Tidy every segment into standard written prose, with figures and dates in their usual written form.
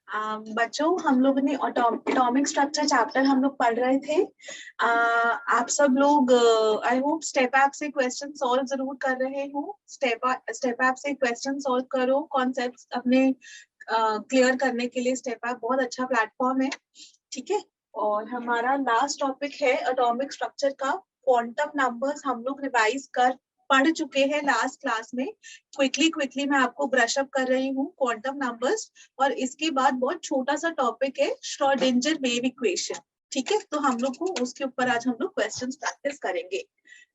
बच्चों, हम लोग ने एटॉमिक स्ट्रक्चर चैप्टर हम लोग पढ़ रहे थे। आप सब लोग आई होप स्टेप ऐप से क्वेश्चन सॉल्व जरूर कर रहे हो। स्टेप ऐप से क्वेश्चन सॉल्व करो, कॉन्सेप्ट्स अपने क्लियर करने के लिए स्टेप ऐप बहुत अच्छा प्लेटफॉर्म है। ठीक है, और हमारा लास्ट टॉपिक है एटॉमिक स्ट्रक्चर का क्वांटम नंबर्स। हम लोग रिवाइज कर पढ़ चुके हैं लास्ट क्लास में। क्विकली मैं आपको ब्रश अप कर रही हूँ क्वांटम नंबर्स। और इसके बाद बहुत छोटा सा टॉपिक है श्रोडिंगर वेव इक्वेशन। ठीक है, तो हम लोग को उसके ऊपर आज हम लोग क्वेश्चंस प्रैक्टिस करेंगे।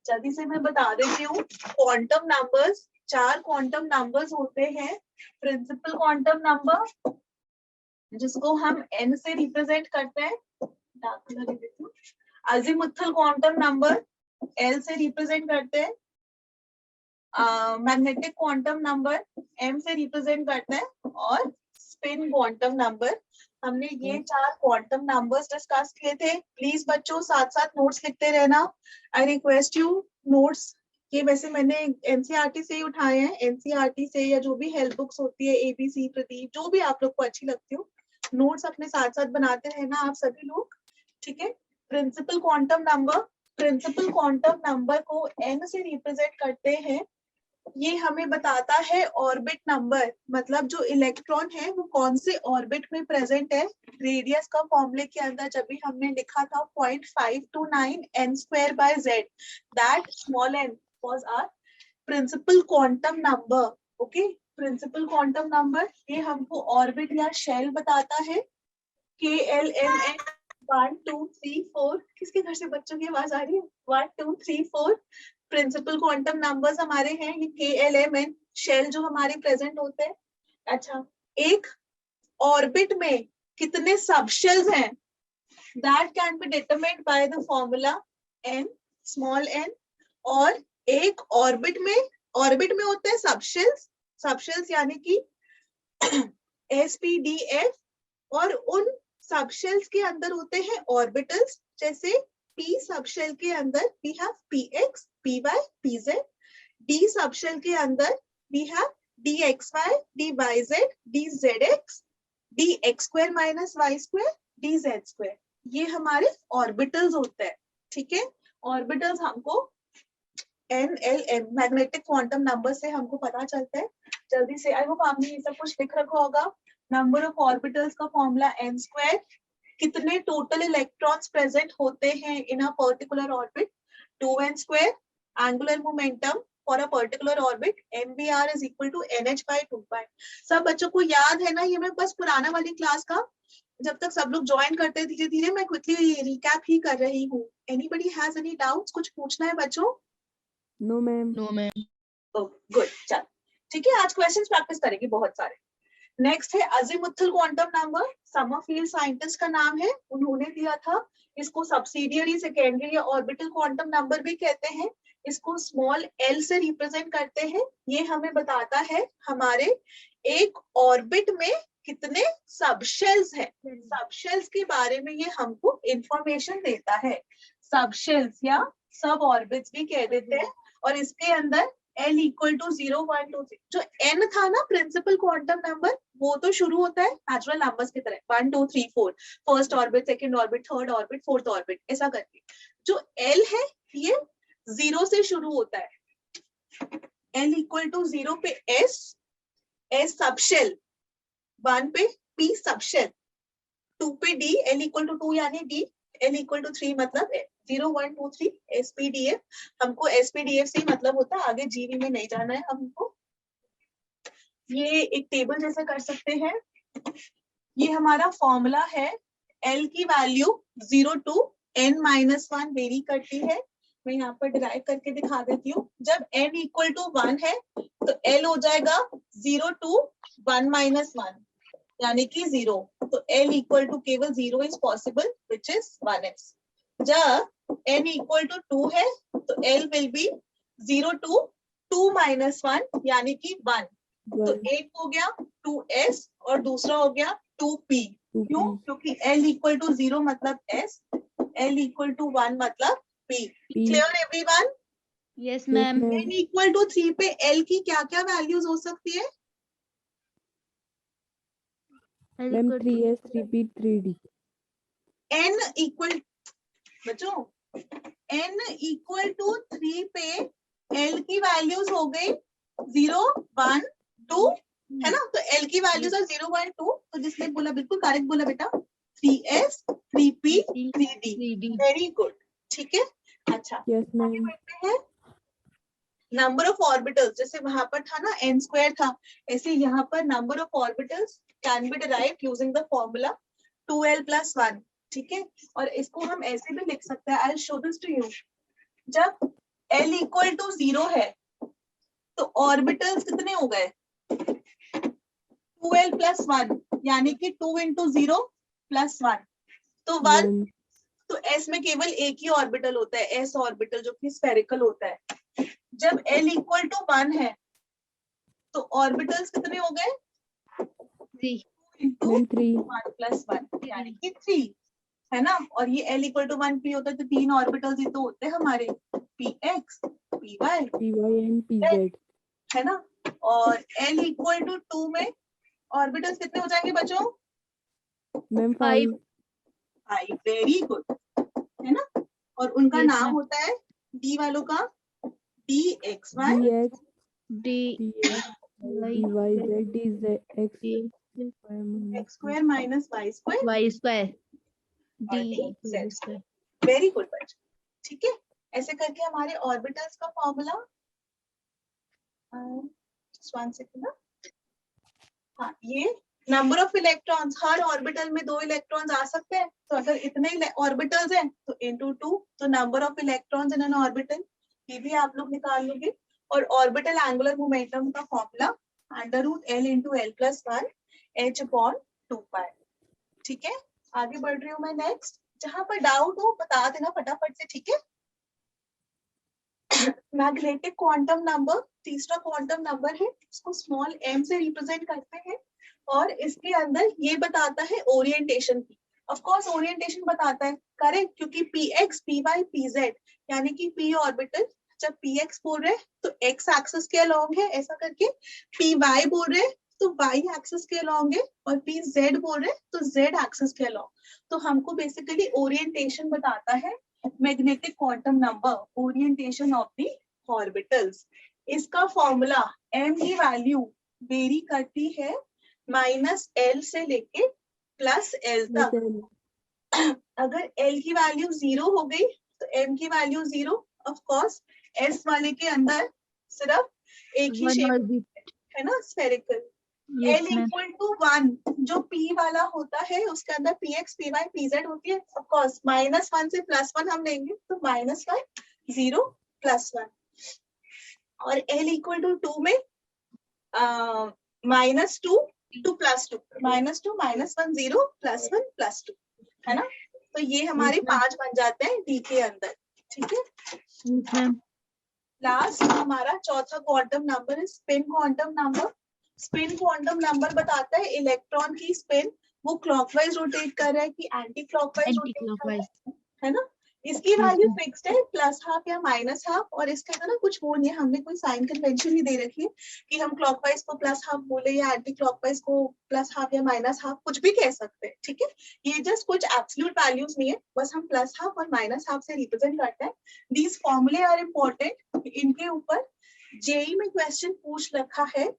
जल्दी से मैं बता देती हूँ क्वांटम नंबर्स। 4 क्वांटम नंबर्स होते हैं। प्रिंसिपल क्वांटम नंबर जिसको हम n से रिप्रेजेंट करते हैं, अजीमुथल क्वांटम नंबर l से रिप्रेजेंट करते हैं। मैग्नेटिक क्वांटम नंबर m से रिप्रेजेंट करते हैं। और स्पिन क्वांटम नंबर। हमने ये 4 क्वांटम नंबर्स डिस्कस किए थे। प्लीज बच्चों साथ साथ नोट्स लिखते रहना। I request you notes. ये वैसे मैंने एनसीईआरटी से ही उठाए हैं, एनसीईआरटी से या जो भी हेल्प बुक्स होती है, एबीसी, प्रदीप, जो भी आप लोग को अच्छी लगती हो, नोट्स अपने साथ साथ बनाते रहना आप सभी लोग। ठीक है, principal quantum number. Principal quantum number को n से रिप्रेजेंट करते हैं। ये हमें बताता है ऑर्बिट नंबर, मतलब जो इलेक्ट्रॉन है वो कौन से ऑर्बिट में प्रेजेंट है। रेडियस का फॉर्मूले के अंदर जब भी हमने लिखा था 0.529 n²/z, that small n was our principal quantum number. Okay, principal quantum number ये हमको ऑर्बिट या शेल बताता है। KLMN 1 2 3 4। किसके घर से बच्चों की आवाज आ रही है? 1 2 3 4 प्रिंसिपल क्वांटम नंबर्स हमारे हैं। ये KLMN शेल जो हमारे प्रेजेंट होते हैं। अच्छा, एक ऑर्बिट में कितने सबशेल्स हैं, that can be determined by the formula n, small n। और एक ऑर्बिट में होते हैं सबशेल्स यानी कि SPDF। और उन सबशेल्स के अंदर होते हैं ऑर्बिटल्स। जैसे p सबशेल के अंदर we have px, py, pz। d subshell के अंदर we have dxy, dyz, dzx, dx² - y², dz²। ये हमारे ऑर्बिटल्स होते हैं। ठीक है, ऑर्बिटल्स हमको NLM मैग्नेटिक क्वांटम नंबर से हमको पता चलता है। जल्दी से, आई होप आपने ये सब कुछ लिख रखा होगा। नंबर ऑफ ऑर्बिटल्स का फॉर्मूला n²। कितने टोटल इलेक्ट्रॉन्स प्रेजेंट होते हैं in a particular orbit, 2n²। Angular momentum for a particular orbit mvr is equal to nh/2π। सब बच्चों को याद है ना? ये मैं बस पुराना वाली क्लास का जब तक सब लोग ज्वाइन करते हैं धीरे धीरे मैं क्विकली रिकैप ही कर रही हूँ। Anybody has any doubts? कुछ पूछना है बच्चों? No ma'am. No ma'am. Good, चल ठीक है, आज क्वेश्चंस प्रैक्टिस करेंगे बहुत सारे। नेक्स्ट है azimuthal quantum number. Sommerfeld scientist का नाम है, उन्होंने दिया था। इसको सब्सिडियरी, सेकेंडरी या ऑर्बिटल क्वांटम नंबर भी कहते हैं। इसको स्मॉल l से रिप्रेजेंट करते हैं। ये हमें बताता है हमारे एक ऑर्बिट में कितने सबशेल्स हैं। सबशेल्स के बारे में ये हमको इंफॉर्मेशन देता है। सबशेल्स या सब ऑर्बिट्स भी कह देते हैं। और इसके अंदर L इक्वल टू 0 1 2 3, जो n था ना प्रिंसिपल क्वांटम नंबर, वो तो शुरू होता है नेचुरल नंबर्स की तरह 1 2 3 4, first orbit, second orbit, third orbit, fourth orbit, ऐसा करके। जो L है ये 0 से शुरू होता है। L इक्वल टू 0 पे S सबशेल, 1 पे P सबशेल, 2 पे D, L इक्वल टू 2 यानी D, L इक्वल टू 3 मतलब 0 1 2 3 SPDF। हमको SPDF से ही मतलब होता है, आगे जीवी में नहीं जाना है हमको। ये एक टेबल जैसा कर सकते हैं। ये हमारा फॉर्मूला है। L की वैल्यू 0 to n-1 वेरी करती है। मैं यहाँ पर डिराइव करके दिखा देती हूँ। जब n इक्वल टू 1 है तो L हो जाएगा 0 to 1-1 यानी कि 0। तो L इक्वल टू केवल 0 is possible which is 1s। जब n इक्वल टू 2 है तो L विल बी 0 to 2-1 यानी कि 1। तो एक हो गया 2s और दूसरा हो गया 2p। क्यों? क्योंकि L इक्वल टू 0 मतलब s, L इक्वल टू 1 मतलब p। Clear everyone? Yes ma'am. n equal to 3 पे L की क्या क्या वैल्यूज हो सकती है? Ma'am 3s 3p 3d। n equal बच्चों n इक्वल टू 3 पे l की वैल्यूज हो गई 0 1 2 है ना, तो l की वैल्यूज है 0 1 2, तो जिसने बोला बिल्कुल करेक्ट बोला बेटा 3s 3p 3d। Very good, ठीक है। अच्छा यस आगे मैम। बढ़ते हैं। नंबर ऑफ ऑर्बिटल्स, जैसे वहां पर था ना n स्क्वायर था, ऐसे यहाँ पर number of orbitals can be derived using the formula 2l + 1, ठीक है। और इसको हम ऐसे भी लिख सकते हैं, I will show this to you. जब l इक्वल टू 0 है तो ऑर्बिटल्स कितने हो गए 2l + 1, यानी कि 2 × 0 + 1, तो 1। 1 तो s में केवल एक ही ऑर्बिटल होता है, s ऑर्बिटल, जो कि स्फेरिकल होता है। जब l इक्वल टू 1 है तो ऑर्बिटल्स कितने हो गए 2 मैम 3 × 1 + 1, यानी कि 3, है ना। और ये l इक्वल टू 1 p होता है, तो 3 ऑर्बिटल्स ये तो होते हैं हमारे px py py and pz। है ना। और l इक्वल टू 2 में ऑर्बिटल्स कितने हो जाएंगे बच्चों मैम 5 5, वेरी गुड, है ना। और उनका नाम होता है d वालों का dxy dx D dx dyz dz x² - y² Y square और D dz²। वेरी गुड बच्चों, ठीक है। ऐसे करके हमारे ऑर्बिटल्स का फॉर्मूला, ना, हाँ, ये number of electrons, her orbital में 2 इलेक्ट्रॉन्स आ सकते हैं, तो अगर इतने ऑर्बिटल्स हैं तो into 2, तो number of electrons in an orbital ये भी आप लोग निकाल लोगे। और ऑर्बिटल एंगुलर मोमेंटम का फॉर्मूला √L × L + 1 h/2π, ठीक है। आगे बढ़ रही हूँ मैं नेक्स्ट, जहां पर डाउट हो बता देना फटाफट से, ठीक है। मैग्नेटिक क्वांटम नंबर तीसरा क्वांटम नंबर है, इसको स्मॉल m से रिप्रेजेंट करते हैं, और इसके अंदर ये बताता है ओरिएंटेशन की। ऑफ कोर्स ओरिएंटेशन बताता है, करेक्ट, क्योंकि px py pz यानी कि p ऑर्बिटल जब px बोल रहे हैं तो x एक्सिस के अलोंग है ऐसा करके, py बोल रहे हैं तो y एक्सिस के अलोंग है, और pz बोल रहे हैं तो z एक्सिस के अलोंग। तो हमको बेसिकली ओरिएंटेशन बताता है magnetic quantum number, orientation of the orbitals. इसका फॉर्मूला m की वैल्यू वेरी करती है -l से लेके +l तक। अगर l की वैल्यू 0 हो गई तो m की वैल्यू 0, ऑफ कोर्स s वाले के अंदर सिर्फ एक ही शेप है ना, स्फेरिकल। l इक्वल टू 1 जो p वाला होता है उसके अंदर px py pz होती है, ऑफ कोर्स -1 से +1 हम लेंगे तो -1 0 +1। और l इक्वल टू 2 में -2 to +2 -2 -1 0 +1 +2, है ना। तो ये हमारे 5 बन जाते हैं d के अंदर, ठीक है। लास्ट हमारा चौथा क्वांटम नंबर है spin quantum number. Spin quantum number बताता है इलेक्ट्रॉन की स्पिन वो क्लॉकवाइज रोटेट कर रहा है कि एंटी क्लॉकवाइज रोटेट कर रहा है ना। इसकी वैल्यू फिक्स्ड है +½ या -½ और इसके अंदर ना कुछ वो नहीं है, हमने कोई साइन कन्वेंशन नहीं दे रखी है कि हम क्लॉकवाइज को +½ बोले या एंटी क्लॉकवाइज को +½ या -½ कुछ भी कह सकते हैं, ठीक है। ये जस्ट कुछ एब्सोल्यूट वैल्यूज नहीं है, बस हम +½ और -½ से रिप्रेजेंट करते हैं। दीज फॉर्मूले आर इम्पोर्टेंट, इनके ऊपर जेई में क्वेश्चन पूछ रखा है।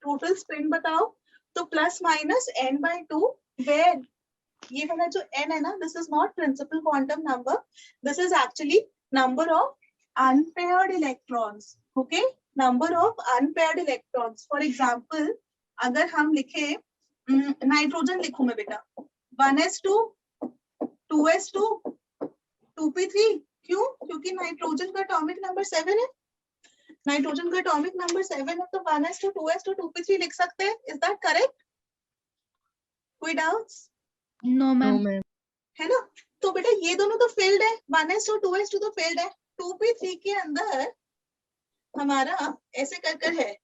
टोटल स्पिन बताओ तो ±n/2 वेयर ये वाला जो n है ना, this is not principal quantum number, this is actually number of unpaired electrons, okay, number of unpaired electrons. For example अगर हम लिखे नाइट्रोजन लिखूं मैं बेटा 1s2 2s2 2p3, क्यों? क्योंकि नाइट्रोजन का एटॉमिक नंबर 7 है, नाइट्रोजन का एटॉमिक नंबर 7 है, तो 1s2 2s2 2p3 लिख सकते हैं। Is that correct? कोई डाउट्स? नो मैम है ना। तो बेटा ये दोनों तो फील्ड है, 1s2 2s2 तो फील्ड है, 2p3 के अंदर हमारा ऐसे कर है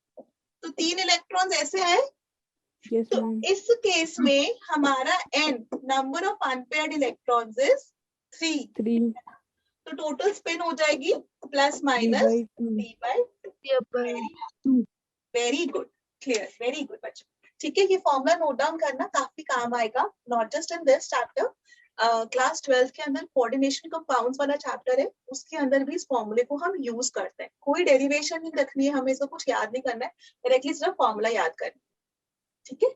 तो 3 इलेक्ट्रॉन्स ऐसे आए। यस तो मैम इस केस में हमारा n number of unpaired electrons is 3, 3 तो टोटल स्पिन हो जाएगी ±3/2। Very good, clear, very good बच्चों। ठीक है, ये फॉर्मूला नोट डाउन करना, काफी काम आएगा, not just in this chapter, class 12 के अंदर कोऑर्डिनेशन कंपाउंड्स वाला चैप्टर है, उसके अंदर भी इस फॉर्मूले को हम यूज करते हैं। कोई डेरिवेशन नहीं रखनी है हमें, इसको कुछ याद नहीं करना है, डायरेक्टली सिर्फ फॉर्मूला याद करना, ठीक है।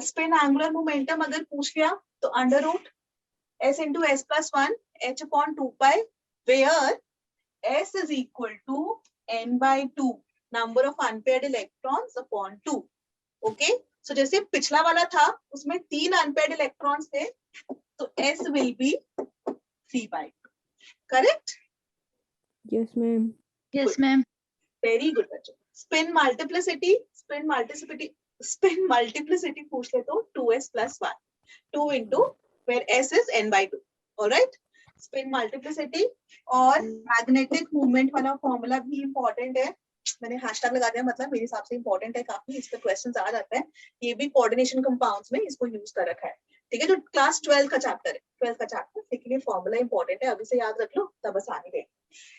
स्पिन एंगुलर मोमेंटम अगर पूछ लिया तो under root s into s plus 1 h upon 2 pi, where s is equal to n by 2 number of unpaired electrons upon 2. Okay, so जैसे पिछला वाला था उसमें 3 unpaired electrons थे, तो s will be 3 by 2. Correct? Yes, ma'am. Yes, ma'am. Very good बच्चों। Spin multiplicity पूछ ले तो 2s plus 1, 2 into where s is n by 2. All right, spin multiplicity और magnetic movement वाला फॉर्मूला भी इंपॉर्टेंट है, मैंने हैशटैग लगा दिया, मतलब मेरे हिसाब से इंपॉर्टेंट है काफी, इस पे क्वेश्चंस आ जाते हैं, ये भी कोऑर्डिनेशन कंपाउंड्स में इसको यूज कर रखा है, ठीक है, जो क्लास 12 का चैप्टर है, 12 का चैप्टर, लेकिन ये फॉर्मूला इंपॉर्टेंट है, अभी से याद रख लो तब आसानी रहेगी।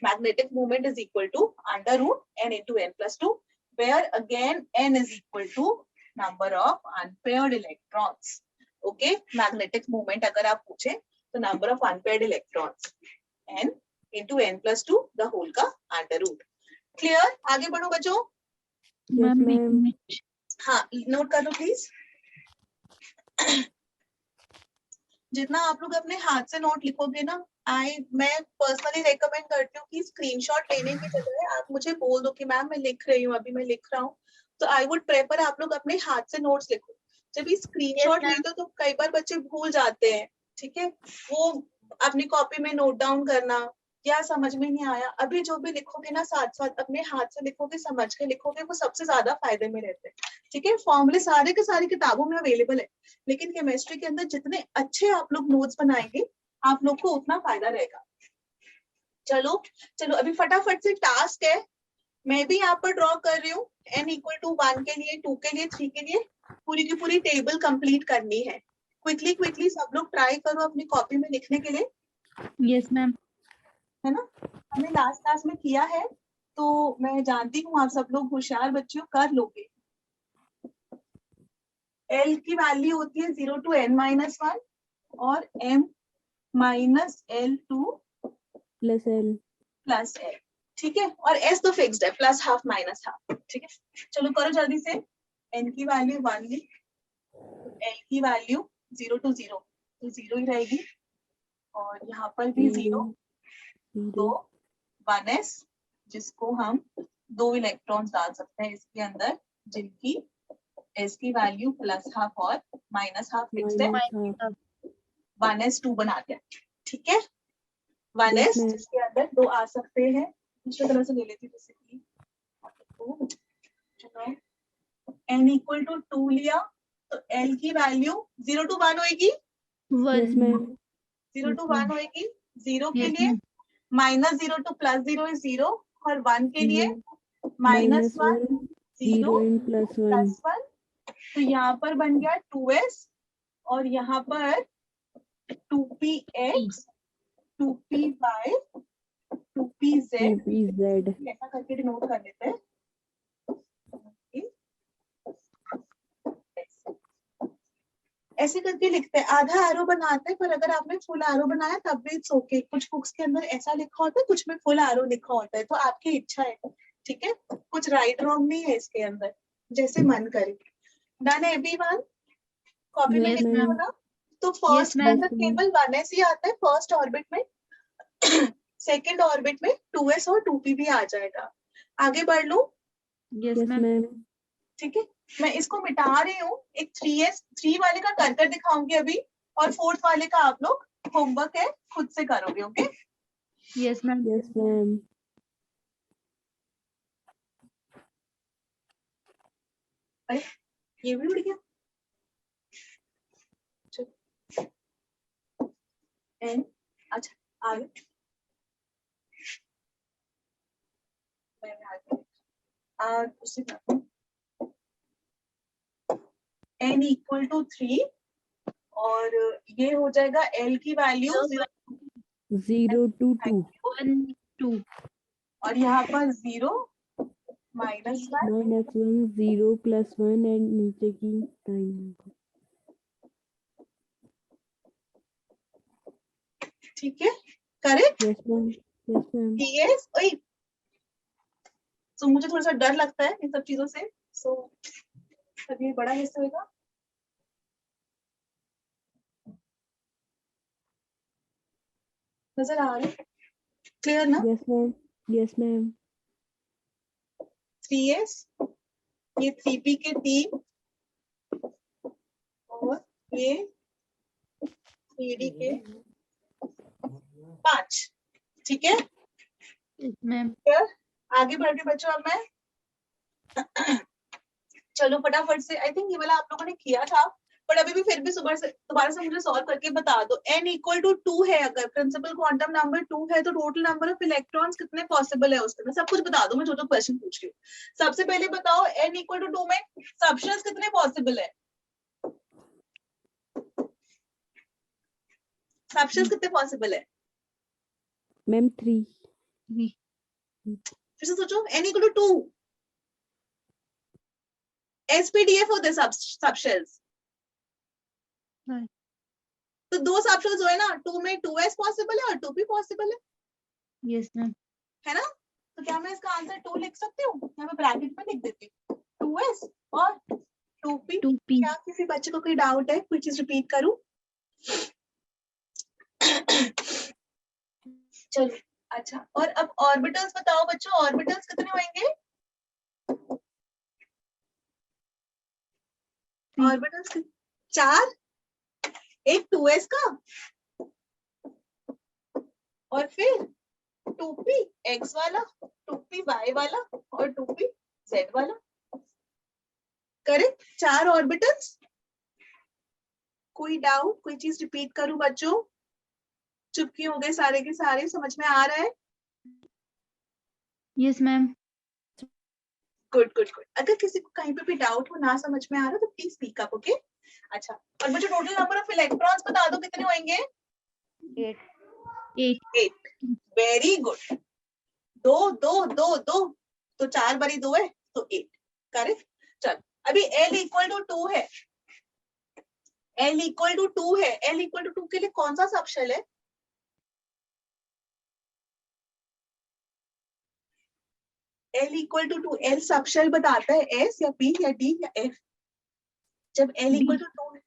Magnetic movement is equal to under root n into n plus 2, where again n is equal to number of unpaired electrons. Okay, magnetic movement अगर आप पूछे तो number of unpaired electrons n into n plus 2 the whole का under root. Clear? आगे बढ़ो बच्चों। Yes, ma'am. हाँ, note कर लो प्लीज। जितना आप लोग अपने हाथ से नोट लिखोगे ना, मैं पर्सनली रेकमेंड करती हूँ कि स्क्रीनशॉट लेने की जगह आप मुझे बोल दो कि मैम मैं लिख रही हूँ, अभी मैं लिख रहा हूँ, तो आई वुड प्रेफर आप लोग अपने हाथ से नोट्स लिखो। जब ये स्क्रीनशॉट लेते हो तो कई बार बच्चे भूल जाते हैं, ठीक है, वो अपनी कॉपी में नोट डाउन करना, क्या समझ में नहीं आया, अभी जो भी लिखोगे ना साथ साथ अपने हाथ से लिखोगे, समझ के लिखोगे, वो सबसे ज्यादा फायदे में रहते हैं, ठीक है। फॉर्मूले सारे के सारी किताबों में अवेलेबल है, लेकिन केमिस्ट्री के अंदर जितने अच्छे आप लोग नोट्स बनाएंगे आप लोग को उतना फायदा रहेगा। चलो चलो अभी फटाफट से टास्क है, मैं भी यहाँ पर ड्रॉ कर रही हूँ, n इक्वल टू 1 के लिए, 2 के लिए, 3 के लिए पूरी की पूरी टेबल कंप्लीट करनी है। क्विकली सब लोग ट्राई करो अपनी कॉपी में लिखने के लिए। Yes, ma'am. है ना, हमने लास्ट क्लास में किया है, तो मैं जानती हूँ आप सब लोग होशियार बच्चों कर लोगे। L की वैल्यू होती है 0 to n minus 1 और m minus L to Plus L. Plus L, ठीक है, और S तो फिक्स्ड है, प्लस हाफ माइनस हाफ, ठीक है। चलो करो जल्दी से, n की वैल्यू 1 ली, L की वैल्यू 0 to 0 तो 0 ही रहेगी, और यहाँ पर भी 0 तो 1s, जिसको हम 2 इलेक्ट्रॉन्स डाल सकते हैं इसके अंदर, जिनकी s की वैल्यू प्लस हाफ और माइनस हाफ फिक्स्ड है, Minus half. 1s 2 बना दिया, ठीक है। 1s Yes, ma'am. जिसके अंदर 2 आ सकते हैं, दूसरी तरह से ले लेती हूँ, जैसे कि चलो n इक्वल टू 2 लिया तो L की वैल्यू 0 to 1 होएगी, Yes, ma'am. 0 to 1 होएगी, 0 के Yes, लिए ma'am. Minus 0 to plus 0 is 0, और 1 के लिए Zero. Minus Minus 1 1. 0 0 and plus 1. Plus 1, तो यहाँ पर बन गया 2s, और यहाँ पर 2px 2py 2pz, 2pz. ऐसा करके डिनोट कर लेते हैं। ऐसे करके लिखते हैं, आधा एरो बनाते हैं, पर अगर आपने फुल एरो बनाया तब भी इट्स ओके। कुछ बुक्स के अंदर ऐसा लिखा होता है, कुछ में फुल एरो लिखा होता है, तो आपकी इच्छा है, ठीक है, कुछ राइट रॉन्ग नहीं है इसके अंदर, जैसे मन करे। Done everyone? कॉपी में Yes, लिखना ma'am. होगा, तो फर्स्ट ma'am. के अंदर केवल 1s ही आता है फर्स्ट ऑर्बिट में, सेकंड ऑर्बिट में 2s और 2p भी आ जाएगा। आगे बढ़ लो, Yes, Yes, ma'am. ma'am. ठीक है, मैं इसको मिटा रही हूँ, एक 3 वाले का कर दिखाऊंगी अभी, और 4th वाले का आप लोग होमवर्क है खुद से करोगे, okay. Yes, ma'am. Yes, ma'am. अरे ये भी उड़ गया, एन, अच्छा आगे उसी n इक्वल टू 3, और ये हो जाएगा L की वैल्यू 0 to 2. 1, 2. और यहाँ पर 0 -1 -1 0 +1 एंड नीचे की टाइम। ठीक है, correct. Yes ma'am, yes ma'am. टीएस ओए, तो मुझे थोड़ा सा डर लगता है इन सब चीजों से, सो अभी बड़ा हिस्सा होगा। नजर आ रहा है, क्लियर ना? Yes ma'am, yes ma'am. 3s, ये 3p के 3 और ये 3d के 5। ठीक है, Yes, ma'am. क्लियर? आगे बढ़ के बच्चों अब मैं चलो फटाफट से, आई थिंक ये वाला आप लोगों ने किया था, पर अभी भी फिर भी सुबह से दोबारा से मुझे सॉल्व करके बता दो। n इक्वल टू 2 है, अगर प्रिंसिपल क्वांटम नंबर 2 है तो टोटल नंबर ऑफ इलेक्ट्रॉन्स कितने पॉसिबल है उसमें, सब कुछ बता दो, मैं जो जो क्वेश्चन पूछ रही हूँ। सबसे पहले बताओ n इक्वल टू 2 में सबशेल्स कितने पॉसिबल है? सबशेल्स कितने पॉसिबल है? मैम 3। फिर से सोचो, n इक्वल टू 2, SPDF होते सबशेल्स, Right. तो दो सबशेल्स हुए ना, 2 में 2s पॉसिबल है और 2p पॉसिबल है Yes, ma'am. है ना? तो क्या मैं इसका आंसर 2 लिख सकती हूँ? यहाँ पे ब्रैकेट में लिख देती हूँ 2s और 2p। 2p. क्या किसी बच्चे को कोई डाउट है, कोई चीज रिपीट करूं? चलो अच्छा, और अब ऑर्बिटल्स बताओ बच्चों, ऑर्बिटल्स कितने होंगे? ऑर्बिटल्स 4, एक 2s का और फिर 2p x वाला, 2p y वाला और 2p z वाला। Correct, 4 orbitals. कोई डाउट, कोई चीज रिपीट करूं बच्चों? चुपके हो गए सारे के सारे, समझ में आ रहा है? Yes, ma'am. Good good good. अगर किसी को कहीं पे भी डाउट हो, ना समझ में आ रहा तो प्लीज स्पीक अप, ओके? अच्छा, और मुझे टोटल नंबर ऑफ इलेक्ट्रॉन्स बता दो कितने होंगे? 8. Very good. 2 2 2 2, तो 4 बारी 2 है तो 8। करेक्ट। चल, अभी L इक्वल टू 2 है, L इक्वल टू 2 है, L इक्वल टू 2 के लिए कौन सा सबशेल है? L equal to 2, L subshell बताता है S या P या D या F। जब L D. इक्वल टू 2 है,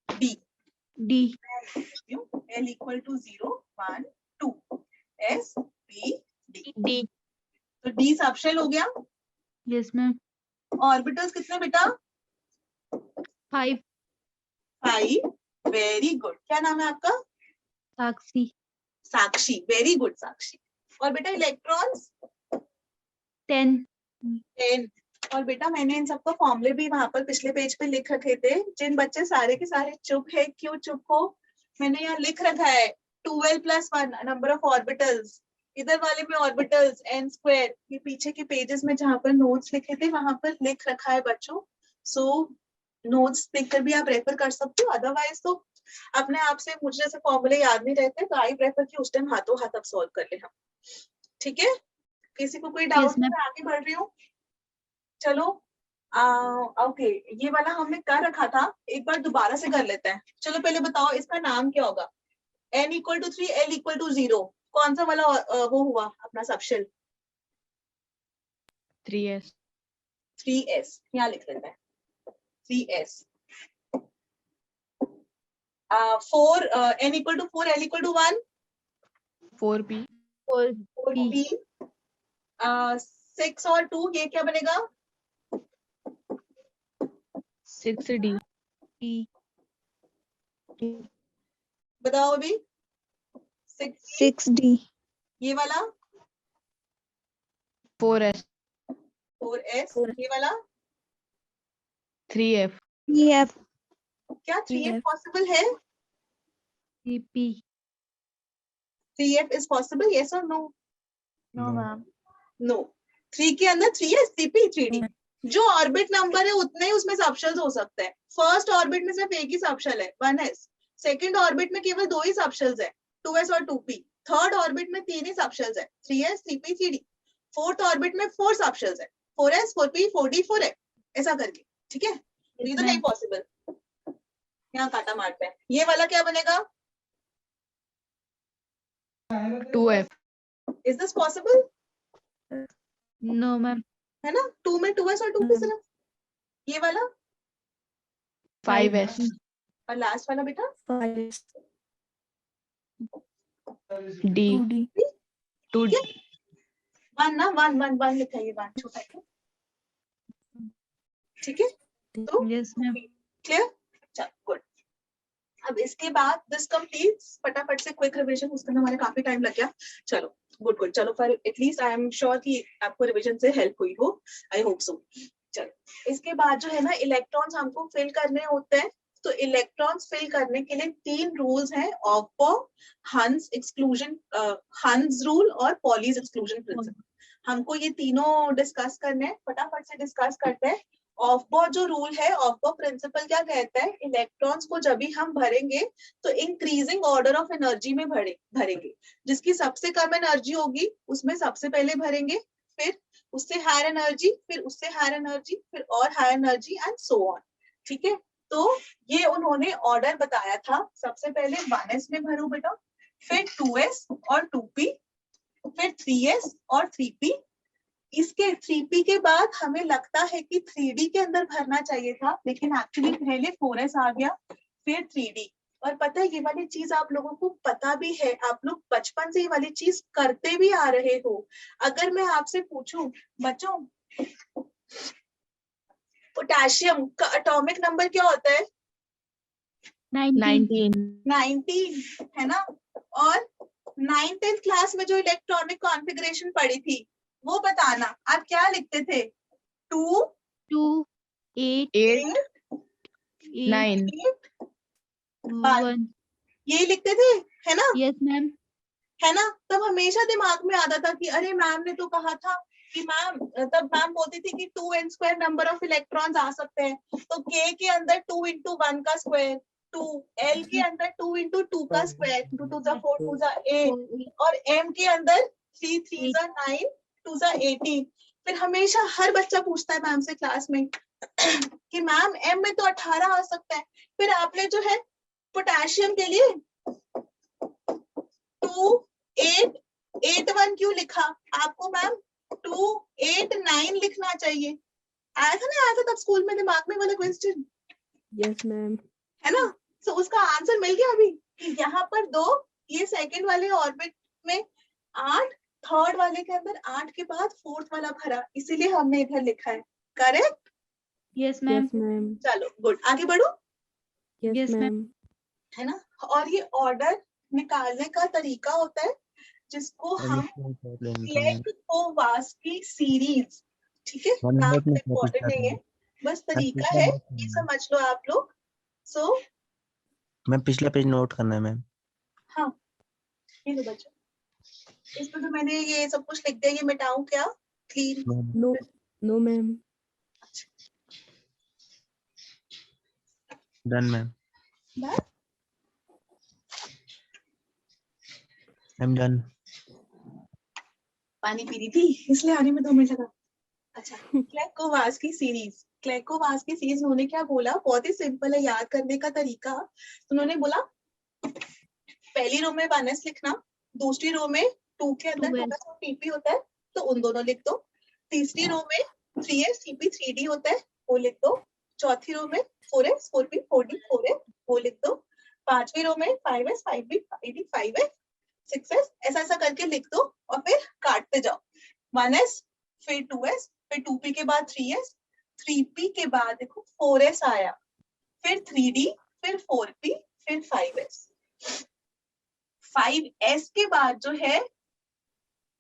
D। D. L equal to 0 1 2 S P D, D. तो D सबशेल हो गया। Yes, ma'am. ऑर्बिटल्स कितने बेटा? 5. 5। Very good. क्या नाम है आपका? Sakshi. Sakshi. Very good Sakshi. और बेटा इलेक्ट्रॉन्स 10. 10। और बेटा मैंने इन सबका फॉर्मूले भी वहां पर पिछले पेज पे लिख रखे थे। जिन बच्चे सारे के सारे चुप है, क्यों चुप हो? मैंने यहाँ लिख रखा है 12 + 1 नंबर ऑफ ऑर्बिटल्स। इधर वाले में ऑर्बिटल्स n², ये पीछे के पेजेस में जहां पर नोट्स लिखे थे वहां पर लिख रखा है बच्चों। सो नोट्स देखकर भी आप रेफर कर सकते हो, अदरवाइज तो अपने आप से मुझे जैसे फॉर्मूले याद नहीं रहते तो आई प्रेफर कि उस टाइम हाथों हाथ अब सॉल्व कर ले हम। ठीक है, किसी को कोई डाउट? Yes, ma'am. मैं आगे बढ़ रही हूँ। चलो ओके, ये वाला हमने कर रखा था, एक बार दोबारा से कर लेते हैं। चलो पहले बताओ इसका नाम क्या होगा? n equal to 3, L equal to 0, कौन सा वाला वो हुआ अपना सबशेल? 3s 3s, यहाँ लिख लेते हैं 3s। 4 n equal to 4, L equal to 1, 4p 4p। 6 और 2, ये क्या बनेगा? 6d बताओ अभी। 6D. ये वाला 4s 4s, ये वाला 3f EF. क्या 3f 3f. पॉसिबल है? EP. 3f is possible, yes और नो? No, ma'am. नो। 3 के अंदर 3s 3p 3d, जो ऑर्बिट नंबर है उतने ही उसमें सबशेल्स हो सकते हैं। फर्स्ट ऑर्बिट में सिर्फ एक ही सबशेल है 1s, सेकंड ऑर्बिट में केवल 2 ही सबशेल्स है 2s और 2p, थर्ड ऑर्बिट में 3 ही सबशेल्स है 3s 3p 3d, fourth orbit में 4 सबशेल्स है 4s 4p 4d 4f ऐसा करके, ठीक है। तो ये तो नहीं मैम। पॉसिबल, यहाँ काटा मारते हैं। ये वाला क्या बनेगा? 2F. Is this possible? No ma'am. है ना, 2 में 2s और 2p सिर्फ। ये वाला 5S. और लास्ट वाला बेटा 5 D. 2D 2D. 1 ना, 1 लिखा है, ये 1 छोटा है, ठीक है। तो यस मैम। क्लियर, चल गुड। अब इसके बाद दिस कंप्लीट्स, फटाफट से क्विक रिवीजन, उसमें हमारे काफी टाइम लग गया। चलो गुड गुड, चलो फिर एटलीस्ट आई एम श्योर कि आपको रिवीजन से हेल्प हुई हो, आई होप सो। चलो इसके बाद जो है ना, इलेक्ट्रॉन्स हमको फिल करने होते हैं। तो इलेक्ट्रॉन्स फिल करने के लिए 3 रूल्स हैं, ऑफ हंस एक्सक्लूजन, हंस रूल और पॉलीज एक्सक्लूजन प्रिंसिपल। हमको ये तीनों डिस्कस करने हैं, फटाफट से डिस्कस करते हैं। ऑफबॉ जो रूल है, ऑफबॉ प्रिंसिपल क्या कहता है, इलेक्ट्रॉन्स को जब भी हम भरेंगे तो इंक्रीजिंग ऑर्डर ऑफ एनर्जी में भरेंगे। जिसकी सबसे कम एनर्जी होगी उसमें सबसे पहले भरेंगे, फिर उससे हायर एनर्जी, फिर उससे हायर एनर्जी, फिर और higher energy and so on, ठीक है। तो ये उन्होंने ऑर्डर बताया था, सबसे पहले 1s में भरो बेटा, फिर 2s और 2p, फिर 3s और 3p। इसके 3p के बाद हमें लगता है कि 3d के अंदर भरना चाहिए था, लेकिन एक्चुअली पहले 4s आ गया, फिर 3d। और पता है ये वाली चीज आप लोगों को पता भी है, आप लोग बचपन से ये वाली चीज करते भी आ रहे हो। अगर मैं आपसे पूछूं बच्चों, पोटेशियम का एटॉमिक नंबर क्या होता है? 19। 19 है ना। और 9th क्लास में जो इलेक्ट्रॉनिक कॉन्फ़िगरेशन पढ़ी थी वो बताना, आप क्या लिखते थे? 2 2 8 8, 9. 1। ये लिखते थे, है ना, यस मैम। है ना। तब हमेशा दिमाग में आता था कि अरे मैम ने तो कहा था कि मैम, तब मैम बोलती थी कि 2n² नंबर ऑफ इलेक्ट्रॉन्स आ सकते हैं, तो k के अंदर 2 into 1 का स्क्वायर, 2 l के अंदर 2 into 2 का स्क्वायर, 2 2 जा 4 2 जा 8, और m के अंदर 3 3 जा 9 2 जा 18। फिर हमेशा हर बच्चा पूछता है मैम से क्लास में कि मैम m में तो 18 आ सकता है। फिर आपने जो है पोटेशियम के लिए 2 8 8 1 क्यों लिखा? आपको मैम 2 8 9 लिखना चाहिए। आया था ना, आया था तब स्कूल में दिमाग में वाला क्वेश्चन, यस मैम। है ना। तो उसका आंसर मिल गया अभी कि यहाँ पर 2, ये सेकंड वाले ऑर्बिट में 8, थर्ड वाले के अंदर 8 के बाद फोर्थ वाला भरा, इसीलिए हमने इधर लिखा है। Correct? Yes ma'am. Yes ma'am. चलो गुड, आगे बढ़ो, यस Yes, ma'am. मैम। है ना। और ये ऑर्डर निकालने का तरीका होता है जिसको हम क्लेक-कोवास्की सीरीज, ठीक है, नाम इम्पोर्टेंट नहीं है, बस तरीका है, ये समझ लो आप लोग। सो मैम पिछला पेज नोट करना है मैम। हाँ, ये लो बच्चों, इसमें तो मैंने ये सब कुछ लिख दिया, ये मिटाऊं क्या? Clean. No no ma'am. Done ma'am. I am done. पानी पी रही थी इसलिए आने में 2 मिनट लगा। अच्छा, क्लेक-कोवास्की सीरीज, क्लेक-कोवास्की सीरीज उन्होंने क्या बोला, बहुत ही सिंपल है याद करने का तरीका। उन्होंने बोला पहली रो में 1s लिखना, दूसरी रो में 2 के अंदर 2s 2s और pp होता है तो उन दोनों लिख दो, तीसरी रो में 3s cp 3d होता है वो लिख दो, चौथी रो में 4s 4p 4d 4f वो लिख दो, पांचवी रो में 5s 5b 5d 5f 6s, ऐसा ऐसा करके लिख दो और फिर काटते जाओ। 1s, फिर 2s, फिर 2p के बाद 3s, 3p के बाद देखो 4s आया, फिर 3d, फिर 4p, फिर 5s, 5s के बाद जो है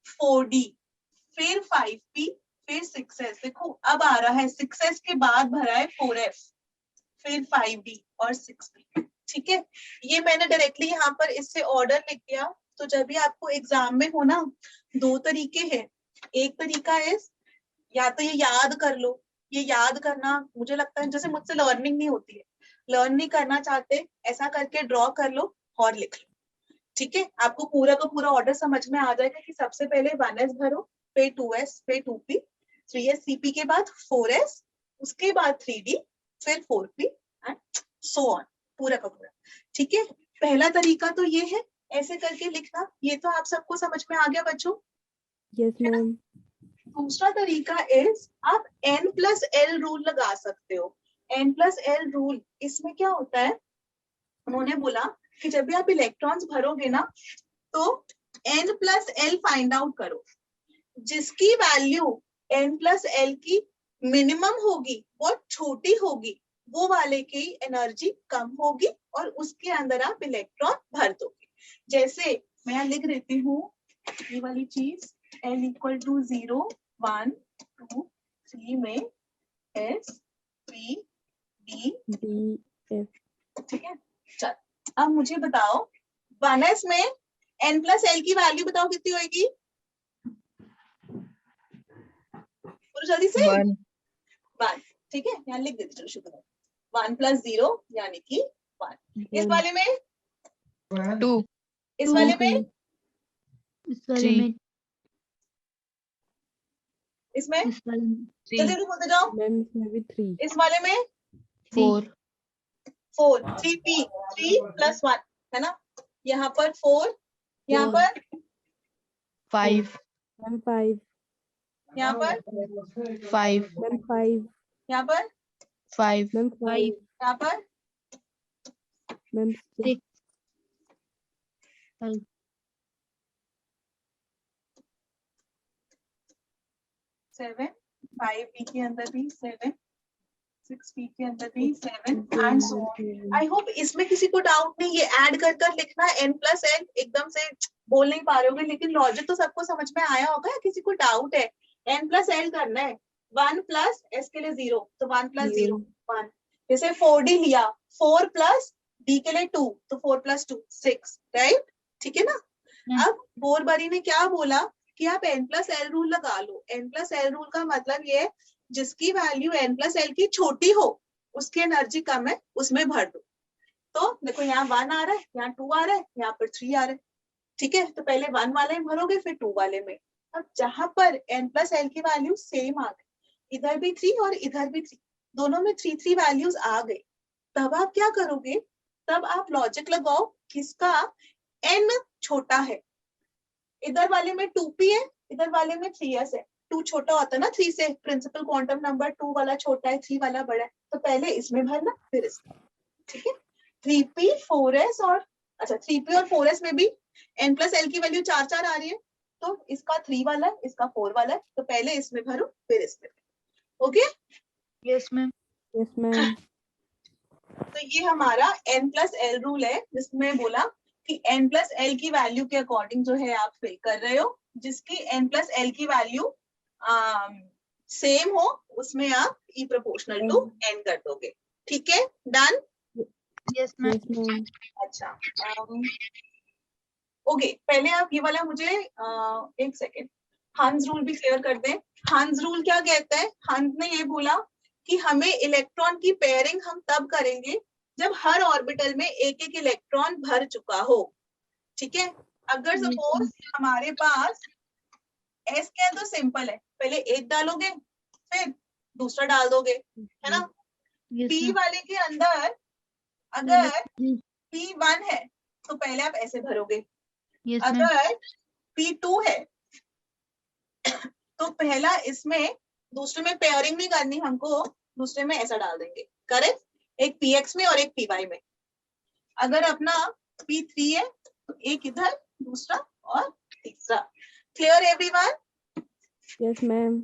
4d, फिर 5p, फिर 6s। देखो अब आ रहा है 6s के बाद भरा है 4f, फिर 5d और 6p, ठीक है। ये मैंने डायरेक्टली यहाँ पर इससे ऑर्डर लिख दिया। तो जब भी आपको एग्जाम में हो ना, 2 तरीके हैं, एक तरीका है या तो ये याद कर लो, ये याद करना मुझे लगता है जैसे मुझसे लर्निंग नहीं होती है, लर्न नहीं करना चाहते, ऐसा करके ड्रॉ कर लो और लिख लो, ठीक है। आपको पूरा का पूरा ऑर्डर समझ में आ जाएगा कि सबसे पहले 1s भरो, फिर 2s, फिर 2p, 3sCp के बाद 4s, उसके बाद 3d, फिर 4p एंड सो ऑन, पूरा का पूरा। ठीक है, पहला तरीका तो ये है ऐसे करके लिखना, ये तो आप सबको समझ में आ गया बच्चों। Yes ma'am. दूसरा तरीका इज आप n+l रूल लगा सकते हो। n+l रूल, इसमें क्या होता है, उन्होंने बोला कि जब भी आप इलेक्ट्रॉन्स भरोगे ना तो n+l फाइंड आउट करो, जिसकी वैल्यू n+l की मिनिमम होगी, बहुत छोटी होगी, वो वाले की एनर्जी कम होगी और उसके अंदर आप इलेक्ट्रॉन भर दोगे। जैसे मैं यहाँ लिख देती हूँ ये वाली चीज, l इक्वल टू 0 1 2 3 में s p d, ठीक है। चल अब मुझे बताओ 1s में n+l की वैल्यू बताओ कितनी होगी, बोलो जल्दी से। 1 1, ठीक है, यहाँ लिख देते चलो शुरू करो। 1 + 0 यानी कि 1। इस वाले में 2 इस वाले में इस वाले Three. में इसमें इस वाले में जल्दी 3 जल्दी बोलते जाओ। मैम इसमें भी 3। इस वाले में 4 4, 3p 3 + 1 है ना, यहाँ पर 4, यहाँ Four. पर 5 मैम 5। यहाँ पर 5 मैम 5। यहाँ पर 5 मैम 5। यहाँ पर मैम 6। 6 5 7, 5p के अंदर भी 7, 6p के अंदर भी 7 and so on. I hope इसमें किसी को डाउट नहीं, ये ऐड कर कर लिखना है n+l, एकदम से बोल नहीं पा रहे होगे लेकिन लॉजिक तो सबको समझ में आया होगा। किसी को डाउट है, n+l करना है, 1 + s के लिए 0 तो 1 + 0 1, जैसे 4d लिया, 4 + d के लिए 2 तो 4 + 2 6, राइट, ठीक है ना। अब बोरबरी ने क्या बोला कि आप n+l रूल लगा लो। n+l रूल का मतलब ये है जिसकी वैल्यू n+l की छोटी हो, उसकी एनर्जी कम है, उसमें भर दो। तो देखो यहाँ 1 आ रहा है, यहाँ 2 आ रहा है, यहाँ पर 3 आ रहा है, ठीक है, तो पहले 1 वाले में भरोगे फिर 2 वाले में। अब जहां पर n+l की वैल्यू सेम आ गई, इधर भी 3 और इधर भी 3, दोनों में 3 वैल्यूज आ गई, तब आप क्या करोगे, तब आप लॉजिक लगाओ किसका n छोटा है। इधर वाले में 2p है, इधर वाले में 3s है, 2 छोटा होता है ना 3 से, प्रिंसिपल क्वांटम नंबर 2 वाला छोटा है 3 वाला बड़ा है, तो पहले इसमें भरना फिर इसमें, ठीक है। 3p 4s और अच्छा 3p और 4s में भी n+l की वैल्यू 4 4 आ रही है, तो इसका 3 वाला है, इसका 4 वाला है, तो पहले इसमें भरो फिर इसमें, okay. Yes ma'am yes ma'am. तो ये हमारा n+l रूल है, जिसमें बोला कि n+l की वैल्यू के अकॉर्डिंग जो है आप फिल कर रहे हो, जिसकी n+l की वैल्यू सेम हो उसमें आप e प्रोपोर्शनल टू n कर दोगे, ठीक है, done. Yes ma'am yes ma'am. अच्छा ओके, पहले आप ये वाला मुझे एक सेकेंड हंस रूल भी क्लियर कर दें। हंस रूल क्या कहता है, हंस ने ये बोला कि हमें इलेक्ट्रॉन की पेयरिंग हम तब करेंगे जब हर ऑर्बिटल में एक एक इलेक्ट्रॉन भर चुका हो, ठीक है। अगर सपोज हमारे पास s क्या है तो सिंपल है, पहले एक डालोगे फिर दूसरा डाल दोगे, है ना। यस p मैम वाले के अंदर अगर p1 है तो पहले आप ऐसे भरोगे, यस मैम अगर p2 है तो पहला इसमें, दूसरे में पेयरिंग नहीं करनी हमको, दूसरे में ऐसा डाल देंगे, करेक्ट, एक px में और एक py में। अगर अपना p3 है तो एक इधर दूसरा और तीसरा, clear everyone. Yes ma'am.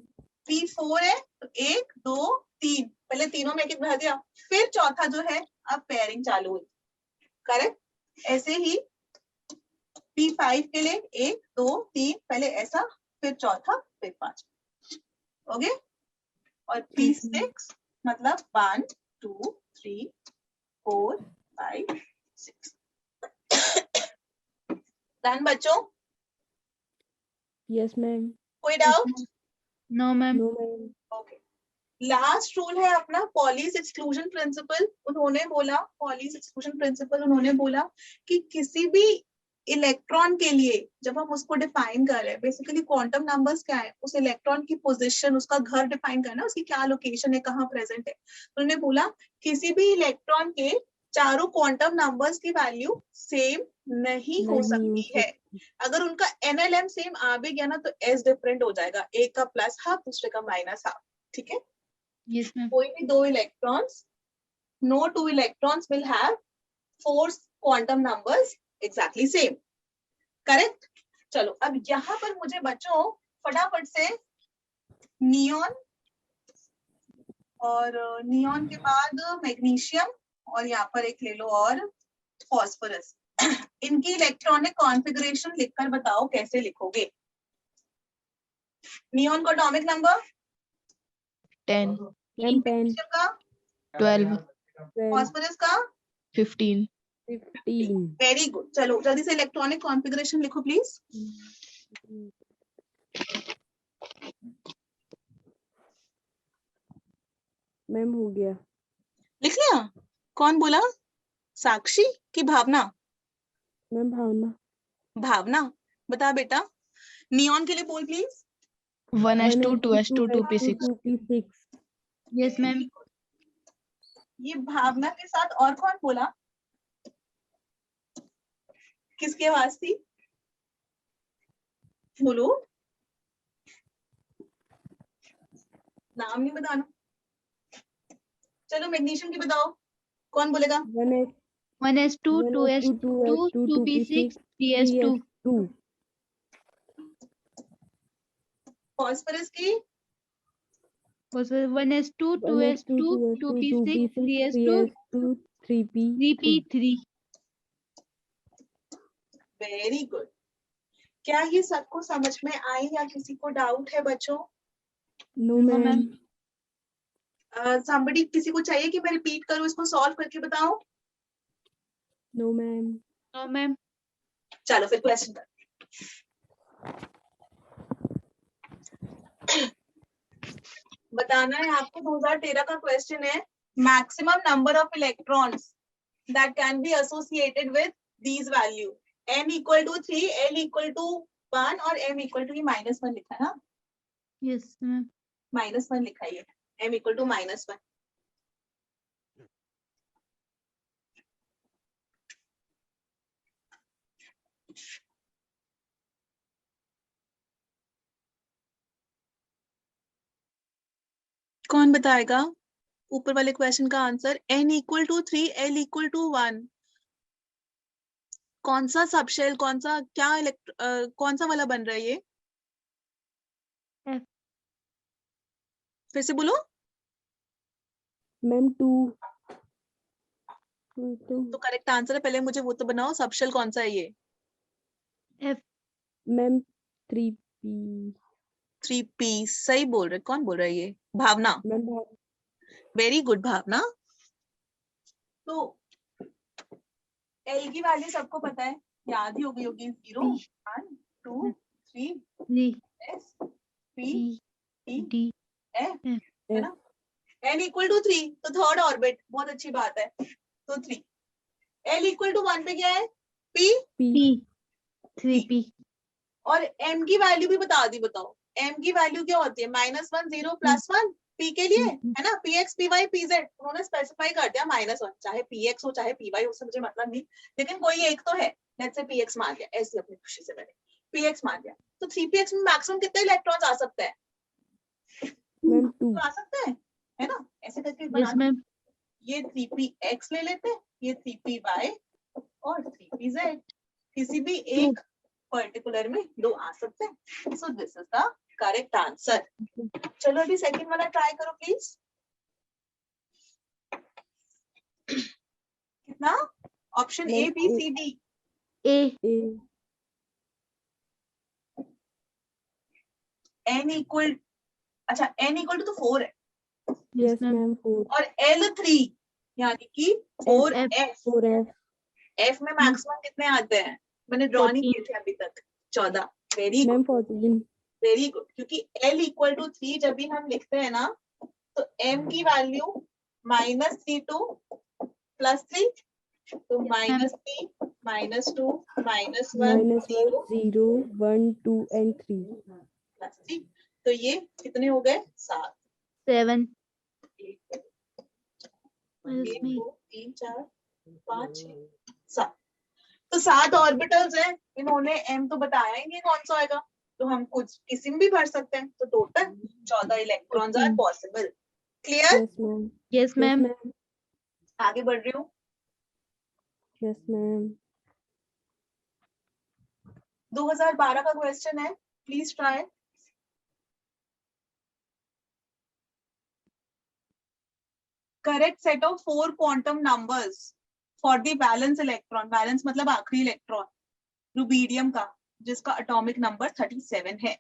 p4 है तो 1 2 3, पहले तीनों में एक एक भर दिया, फिर चौथा जो है अब पेयरिंग चालू हुई, करेक्ट। ऐसे ही p5 के लिए 1 2 3, पहले ऐसा फिर चौथा फिर पांचवा, ओके। और p6 मतलब 1 2 3 4 5 6, डन बच्चों, यस मैम। कोई doubt? No ma'am no ma'am. Okay, last rule है अपना पॉलीज एक्सक्लूजन प्रिंसिपल। उन्होंने बोला पॉलीज एक्सक्लूजन प्रिंसिपल, उन्होंने बोला कि किसी भी इलेक्ट्रॉन के लिए जब हम उसको डिफाइन कर रहे हैं, बेसिकली क्वांटम नंबर्स क्या है, उस इलेक्ट्रॉन की पोजीशन, उसका घर डिफाइन करना, उसकी क्या लोकेशन है, कहाँ प्रेजेंट है। तो उन्होंने बोला किसी भी इलेक्ट्रॉन के चारों क्वांटम नंबर्स की वैल्यू सेम नहीं हो सकती है। अगर उनका एनएलएम सेम आ भी गया ना तो एस डिफरेंट हो जाएगा, एक का प्लस हाफ दूसरे का माइनस हाफ, ठीक है। Yes, ma'am. कोई भी दो electrons, no two electrons will have four quantum numbers exactly same, correct? चलो अब यहाँ पर मुझे बच्चों फटाफट से नियॉन और नियॉन के बाद मैग्नीशियम और यहाँ पर एक ले लो और फॉस्फोरस, इनकी इलेक्ट्रॉनिक कॉन्फ़िगरेशन लिखकर बताओ कैसे लिखोगे। नियॉन का एटॉमिक नंबर 10, मैग्नीशियम का 12, फॉस्फोरस का 15, 15 वेरी गुड। चलो जल्दी से इलेक्ट्रॉनिक कॉन्फ़िगरेशन लिखो प्लीज। मैम हो गया। लिख लिया? कौन बोला, साक्षी की भावना? मैम भावना। भावना बता बेटा, नियॉन के लिए बोल please. 1s2, 2s2, 2p6. 2p6 Yes, ma'am. ये भावना के साथ और कौन बोला, किसकी आवाज थी, बोलो, नाम नहीं बताना। चलो मैग्नीशियम की बताओ, कौन बोलेगा? 1s 1s2, 2s2, 2p6, 3s2. 2 phosphorus की? Was 1s2, 2s2, 2p6, 3s2, 3p 3p3. Very good. क्या ये सबको समझ में आई या किसी को डाउट है बच्चों? No No, ma'am. ma'am. somebody, किसी को चाहिए कि मैं रिपीट करूं, इसको सॉल्व करके बताओ? No ma'am. No, ma'am. चलो फिर क्वेश्चन कर। बताना है आपको, 2013 का क्वेश्चन है, maximum number of electrons that can be associated with these value, n equal to 3, l equal to 1 और m इक्वल टू -1 लिखा है ना, Yes, ma'am. -1 लिखा है, m इक्वल टू -1। कौन बताएगा ऊपर वाले क्वेश्चन का answer? n equal to 3, l equal to 1, कौन सा सबशेल, कौन सा क्या कौन सा वाला बन रहा है ये? F. फिर से बोलो। मैम 2 तो करेक्ट आंसर है, पहले मुझे वो तो बनाओ, सबशेल कौन सा है ये? F. मैम 3p 3p, सही बोल रहे, कौन बोल रहा है ये? भावना। मैम वेरी गुड भावना। तो l की वैल्यू सबको पता है, याद ही हो गई होगी, 0, 1, 2, 3, 3, s, p, P, t, D, f, F. है ना? n इक्वल टू 3 तो थर्ड ऑर्बिट, बहुत अच्छी बात है, तो 3। l इक्वल टू 1 पे क्या है? p, P, 3p. और m की वैल्यू भी बता दी, बताओ m की वैल्यू क्या होती है? -1, 0, +1 p के लिए, है ना, px, py, pz, उन्होंने स्पेसिफाई कर दिया -1, चाहे px हो चाहे py हो, उससे मुझे मतलब नहीं, लेकिन कोई एक तो है, लेट्स से px मान लिया, ऐसे अपनी खुशी से मैंने px मान लिया, तो 3px में मैक्सिमम कितने इलेक्ट्रॉन्स आ सकते हैं? मैम 2 तो आ सकते हैं, है ना, ऐसे करके Yes, बनाना। ma'am. ये 3px ले लेते हैं, ये 3py और 3pz, किसी भी एक पर्टिकुलर में दो आ सकते हैं, so this is the correct answer. चलो अभी सेकंड वाला ट्राई करो प्लीज। कितना? Option A, B, C, D. A. A n equal, अच्छा n इक्वल टू 4 है Yes, yes ma'am. मैम 4 और L3 यानी कि 4f। 4f f में मैक्सिमम कितने आते हैं? मैंने ड्रॉ नहीं किए थे अभी तक, 14। Very ma'am good, 14 very good, क्योंकि l इक्वल टू 3 जब भी हम लिखते हैं ना, तो m की वैल्यू -3 to +3, तो Yes, ma'am. -3 -2 -1 -1 0 0 1 2 and 3 ठीक। तो ये कितने हो गए? 7। 7 1 minus में 2 3 4 5 6 7। तो 7 ऑर्बिटल्स हैं, इन्होंने m तो बताया ही नहीं कौन सा होएगा, तो हम कुछ किसी में भी भर सकते हैं। तो total 14 electrons are 14 possible. Clear? yes ma'am yes ma'am आगे बढ़ रही हूँ। yes ma'am 2012 का क्वेश्चन है, please try. Correct set of 4 quantum numbers for the balance electron. Balance मतलब आखिरी इलेक्ट्रॉन रुबीडियम का, जिसका एटॉमिक नंबर 37 है।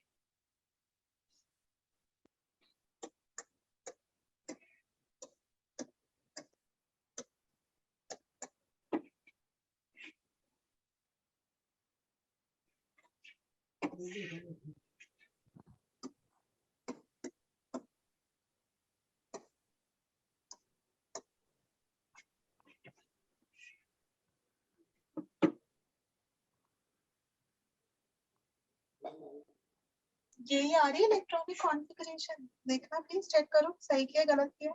यही आ रही है इलेक्ट्रॉनिक कॉन्फ़िगरेशन, देखना प्लीज, चेक करो सही किया गलत किया।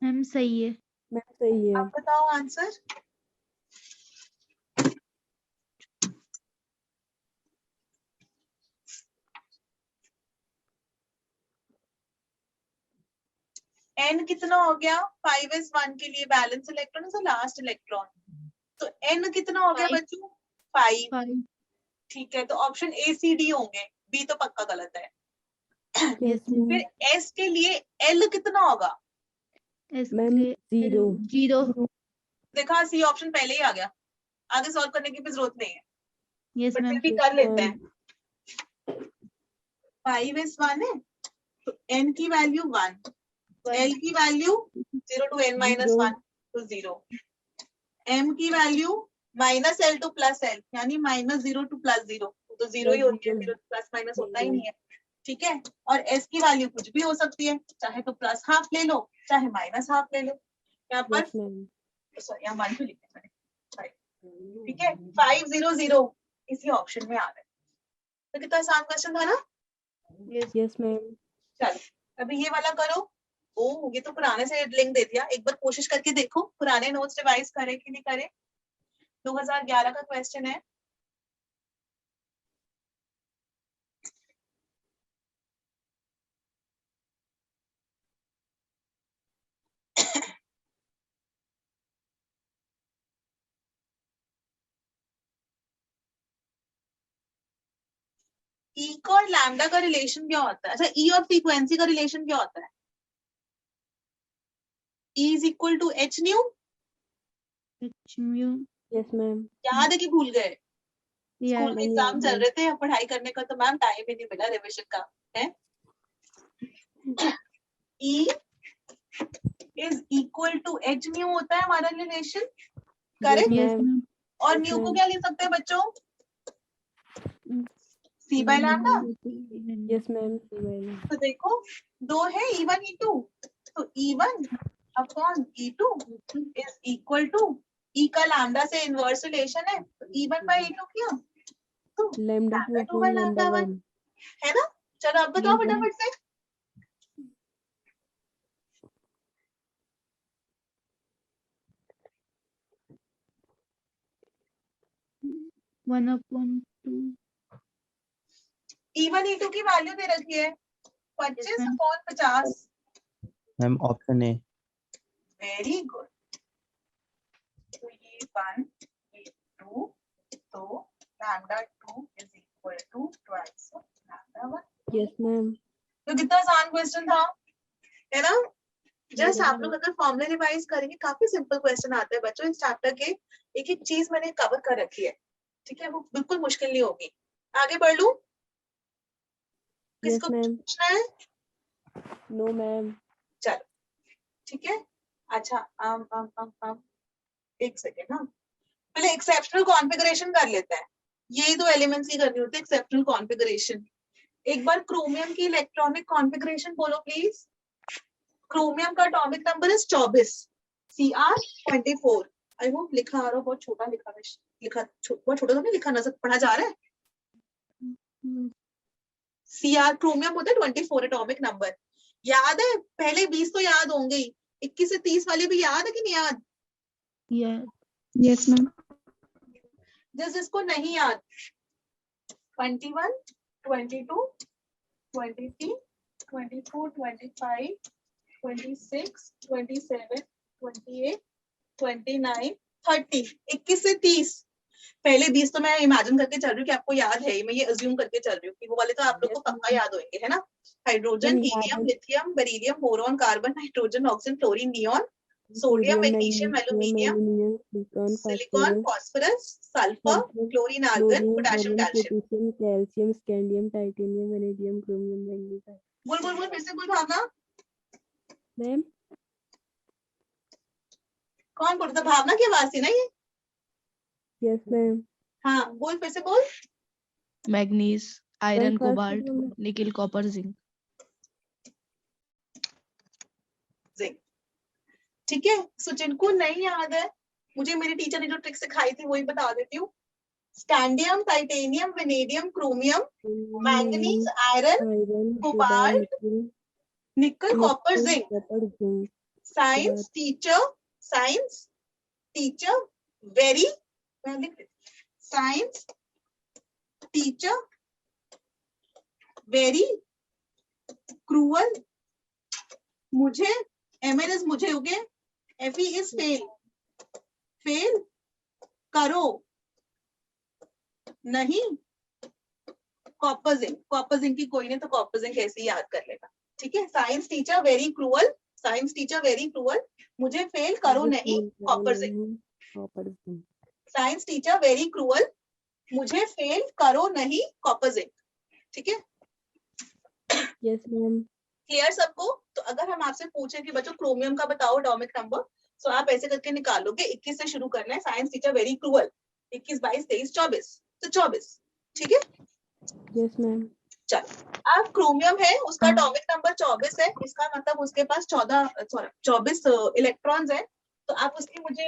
मैम सही है मैम सही है आप बताओ आंसर। n कितना हो गया? 5s1 के लिए balance electron is last electron, तो n कितना हो गया Five. बच्चों? 5। 5 ठीक है, तो ऑप्शन ए सी डी होंगे, बी तो पक्का गलत है। yes ma'am फिर s के लिए l कितना होगा? S मैम के 0 0 देखा, सी ऑप्शन पहले ही आ गया, आगे सॉल्व करने की भी जरूरत नहीं है, yes बट फिर मैम भी yes कर लेते ma'am हैं। 5s1 है, तो n की वैल्यू 1, l की वैल्यू 0 to n minus 1 तो 0, m की वैल्यू -l to +l यानी -0 to +0 तो 0 ही होती है, 0 प्लस माइनस होता ही नहीं है। ठीक है, और s की वैल्यू कुछ भी हो सकती है, चाहे तो प्लस हाफ ले लो चाहे माइनस हाफ ले लो। यहाँ पर yes ma'am सॉरी यहाँ 1 लिखना है, ठीक है। 500 इसी ऑप्शन में आ रहा है। तो कितना आसान क्वेश्चन था ना। yes ma'am चलो अभी ये वाला करो। ओ ये तो पुराने से लिंक दे दिया, एक बार कोशिश करके देखो पुराने नोट्स रिवाइज करे कि नहीं करे। 2011 का क्वेश्चन है। ई का और लैम्डा का रिलेशन क्या होता है? अच्छा, ई और फ्रीक्वेंसी का रिलेशन क्या होता है? E is equal to h nu, H mu yes ma'am याद है कि भूल गए? या स्कूल में एग्जाम चल रहे थे, पढ़ाई करने का तो मैम टाइम ही नहीं मिला रिविजन का है। E is equal to h nu होता है हमारा relation, correct. yes ma'am ma'am और yes, न्यू को ma'am. क्या लिख सकते हैं बच्चों? C by lambda. yes ma'am ma'am तो देखो दो है E1 E2, तो E1 upon E2 is equal to E का लैम्डा से इनवर्स रिलेशन है, तो E1 बाय E2 किया तो lambda 2 2 bye upon lambda lambda 1 1 है ना। चलो अब बताओ Yes, ma'am. फटाफट से। वन अपॉन 2 E1 E2 की वैल्यू दे रखी है 25 ma'am. Upon 50। Ma'am option A. Very good. तो E1 E2 तो lambda 2 is equal to twice lambda 1। yes ma'am तो कितना आसान क्वेश्चन था, है ना। जस्ट Yes, आप लोग अगर फॉर्मूले रिवाइज करेंगे काफी सिंपल क्वेश्चन आते हैं बच्चों इस चैप्टर के। एक एक चीज मैंने कवर कर रखी है, ठीक है, वो बिल्कुल मुश्किल नहीं होगी। आगे बढ़ लूं? yes किसको ma'am पूछना है? no ma'am चलो ठीक है। अच्छा एक सेकेंड ना, पहले एक्सेप्शनल कॉन्फ़िगरेशन कर लेते हैं। यही दो एलिमेंट्स की करनी होती है एक्सेप्शनल कॉन्फ़िगरेशन। एक बार क्रोमियम की इलेक्ट्रॉनिक कॉन्फ़िगरेशन बोलो प्लीज। क्रोमियम का atomic number is 24, CR24 I hope लिखा आ रहा हो, बहुत छोटा लिखा है, बहुत छोटा तो नहीं लिखा, नजर पढ़ा जा रहा है। CR क्रोमियम होता है 24 एटॉमिक नंबर, याद है? पहले 20 तो याद होंगे ही, 21 से 30 वाले भी याद है कि नहीं याद? Yes ma'am. जिसको नहीं याद 21, 22, 23, 24, 25, 26, 27, 28, 29, 30, 21 से 30। पहले 20 तो मैं इमेजिन करके चल रही हूँ कि आपको याद है, मैं ये अज्यूम करके चल रही हूँ कि वो वाले तो आप लोग को पक्का याद होंगे, है ना? Hydrogen, helium, lithium, beryllium, boron, carbon, nitrogen, oxygen, chlorine, neon, sodium, magnesium, aluminium, silicon, phosphorus, sulphur, chlorine, argon, potassium, calcium. Calcium, scandium, titanium, vanadium, chromium, magnesium. बोल बोल बोल, फिर से बोल भावना। मैम कौन बोल रहा था? भावना की आवाज थी ना ये? Yes ma'am. हाँ बोल, फिर से बोल। Manganese, iron, first cobalt, one- nickel, copper, zinc. Zinc. ठीक है, सो जिनको नहीं याद है, मुझे मेरी टीचर ने जो ट्रिक सिखाई थी वही बता देती हूँ। Scandium, titanium, vanadium, chromium, manganese, iron, iron, cobalt, nickel, copper, zinc. Copper, zinc. Science teacher very, science teacher very cruel, मुझे, MN इज मुझे हो गए, FE इज फेल करो नहीं, कॉपर जिंक की कोई नहीं तो कॉपर जिंक ऐसे ही याद कर लेगा। ठीक है, साइंस टीचर वेरी क्रूअल, मुझे फेल करो नहीं, copper zinc. Science teacher very cruel, मुझे फेल करो नहीं, कॉपर जिंक। ठीक है, यस मैम। क्लियर सबको? तो अगर हम आपसे पूछे कि बच्चों क्रोमियम का बताओ एटॉमिक नंबर, तो आप ऐसे करके निकालोगे, 21 से शुरू करना है, साइंस टीचर वेरी क्रूअल, 21, 22, 23, 24, तो 24। ठीक है, यस मैम। चलो, अब क्रोमियम है, उसका एटॉमिक नंबर 24 है, इसका मतलब उसके पास 24 इलेक्ट्रॉन्स है। तो आप उसकी मुझे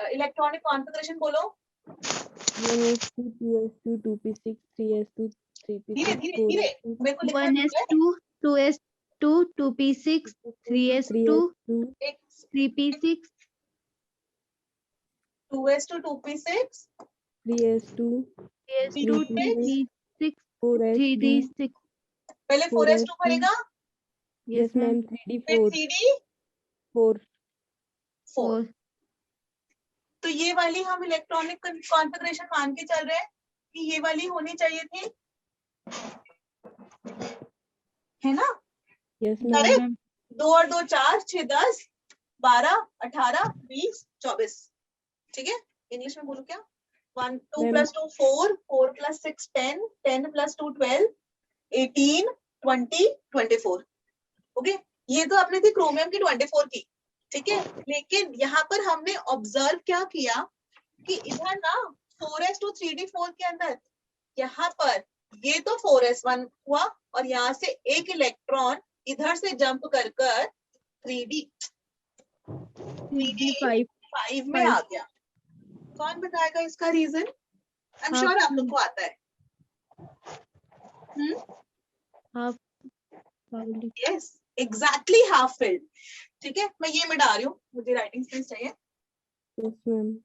इलेक्ट्रॉनिक कॉन्फ़िगरेशन बोलो। 1s2, 2s2, 2p6, 3s2, धीरे 3p6, धीरे धीरे, मेरे को लिखना है। 1s2, 2s2, 2p6, 3s2, 3s2, 3p6, 2s2, 2p6, 3s2, 3s2, 3p6, 3p6, 4s2, 3d6, पहले 4s2 भरेगा, यस मैम, फिर 3d4, 3d4। 4, तो ये वाली हम इलेक्ट्रॉनिक कॉन्फ़िगरेशन मान के चल रहे हैं कि ये वाली होनी चाहिए थी, है ना? यस अरे मैम। 2 और 2 4, 6 10, 12, 18, 20, 24। ठीक है, इंग्लिश में बोलो क्या? 1 2 मैम। + 2 4, 4 + 6 10, 10 + 2 12, 18, 20, 24। ओके, ये तो अपनी थी क्रोमियम की 24 की। ठीक है, लेकिन यहाँ पर हमने ऑब्जर्व क्या किया कि इधर ना 4s2 3d4 के अंदर, यहाँ पर ये तो 4s1 हुआ और यहाँ से एक इलेक्ट्रॉन इधर से जंप कर 3d5 में आ गया। कौन बताएगा इसका रीजन? आई एम श्योर आप लोग को आता है। Yes, exactly half field. ठीक है, मैं ये मिटा रही हूँ, मुझे राइटिंग स्पेस चाहिए। Yes ma'am.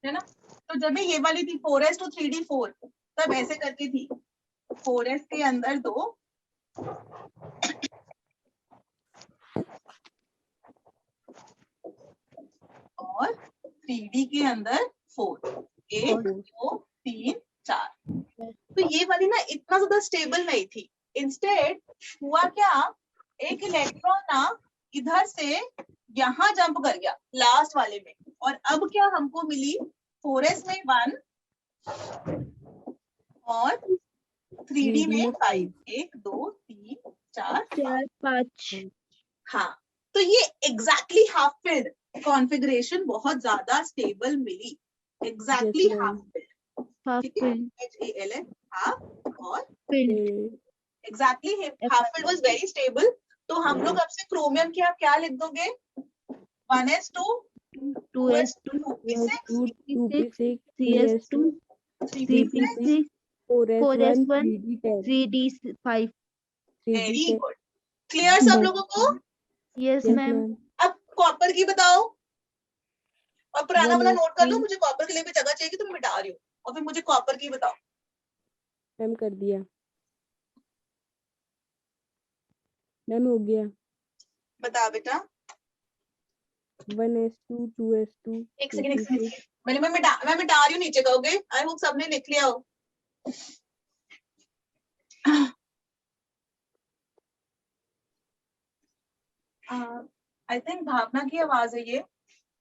है ना? तो जब ये वाली थी 4s2 3d4, तब ऐसे करके थी, 4s के अंदर 2 और 3d के अंदर 4, 1 2 3 4। तो ये वाली ना इतना ज्यादा स्टेबल नहीं थी। इंस्टेड हुआ क्या, एक इलेक्ट्रॉन ना इधर से यहाँ जंप कर गया लास्ट वाले में, और अब क्या हमको मिली, 4s में 1 और 3d में 5, 1 2 3 4 4, 5, हाँ, तो ये एग्जैक्टली हाफ फिल्ड कॉन्फ़िगरेशन बहुत ज्यादा स्टेबल मिली, exactly Yes, half ma'am. Filled, half ठीक है, filled, HALF हाफ, और filled, Filled. Exactly half filled was very stable. तो हम लोग अब से क्रोमियम की आप क्या लिख दोगे, 1s2 2s2, 2p6 2p6, 3s2, 3p6, 3p6, 4s1, 4s1, 3d10, 3d5. Very 3d10. Good, clear सब लोगों को। Yes, Yes, ma'am. ma'am. अब कॉपर की बताओ, और पुराना वाला नोट कर लो, 1s3, मुझे कॉपर के लिए भी जगह चाहिए तो मैं मिटा रही हूँ, और फिर मुझे कॉपर की बताओ। मैम कर दिया। मैम हो गया। बता बेटा। 1s2, 2s2, एक सेकंड 2p6. मैं मिटा रही हूँ, नीचे कहोगे, आई होप सबने लिख लिया हो। आई थिंक भावना की आवाज है ये।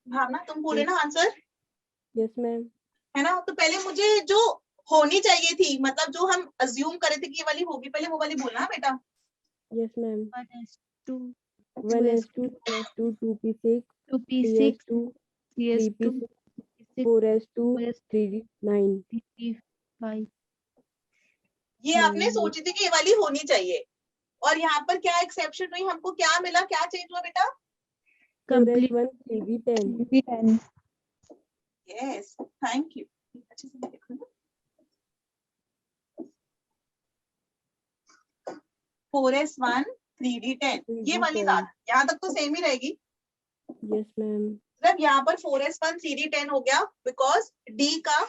भावना तुम बोले ना आंसर, Yes, ma'am. है ना? तो पहले मुझे जो होनी चाहिए थी, मतलब जो हम अज्यूम करे थे कि ये वाली होगी, पहले वो वाली बोलना बेटा। Yes, ma'am. 1s2, 1s2, 2s2, 2p6, 2p6, 3s2, 3s2, 3p6, 4s2, 3d9. 3d5. ये आपने सोची थी कि ये वाली होनी चाहिए, और यहाँ पर क्या एक्सेप्शन हुई, हमको क्या मिला, क्या चेंज हुआ बेटा? Complete. 4s1, 3d10. Yes, thank you. अच्छे से देखो ना, 4s1 3d10, ये वाली 3d10. ज्यादा, यहाँ तक तो सेम ही रहेगी। Yes, ma'am. मतलब यहाँ पर 4s1 3d10 हो गया, बिकॉज D का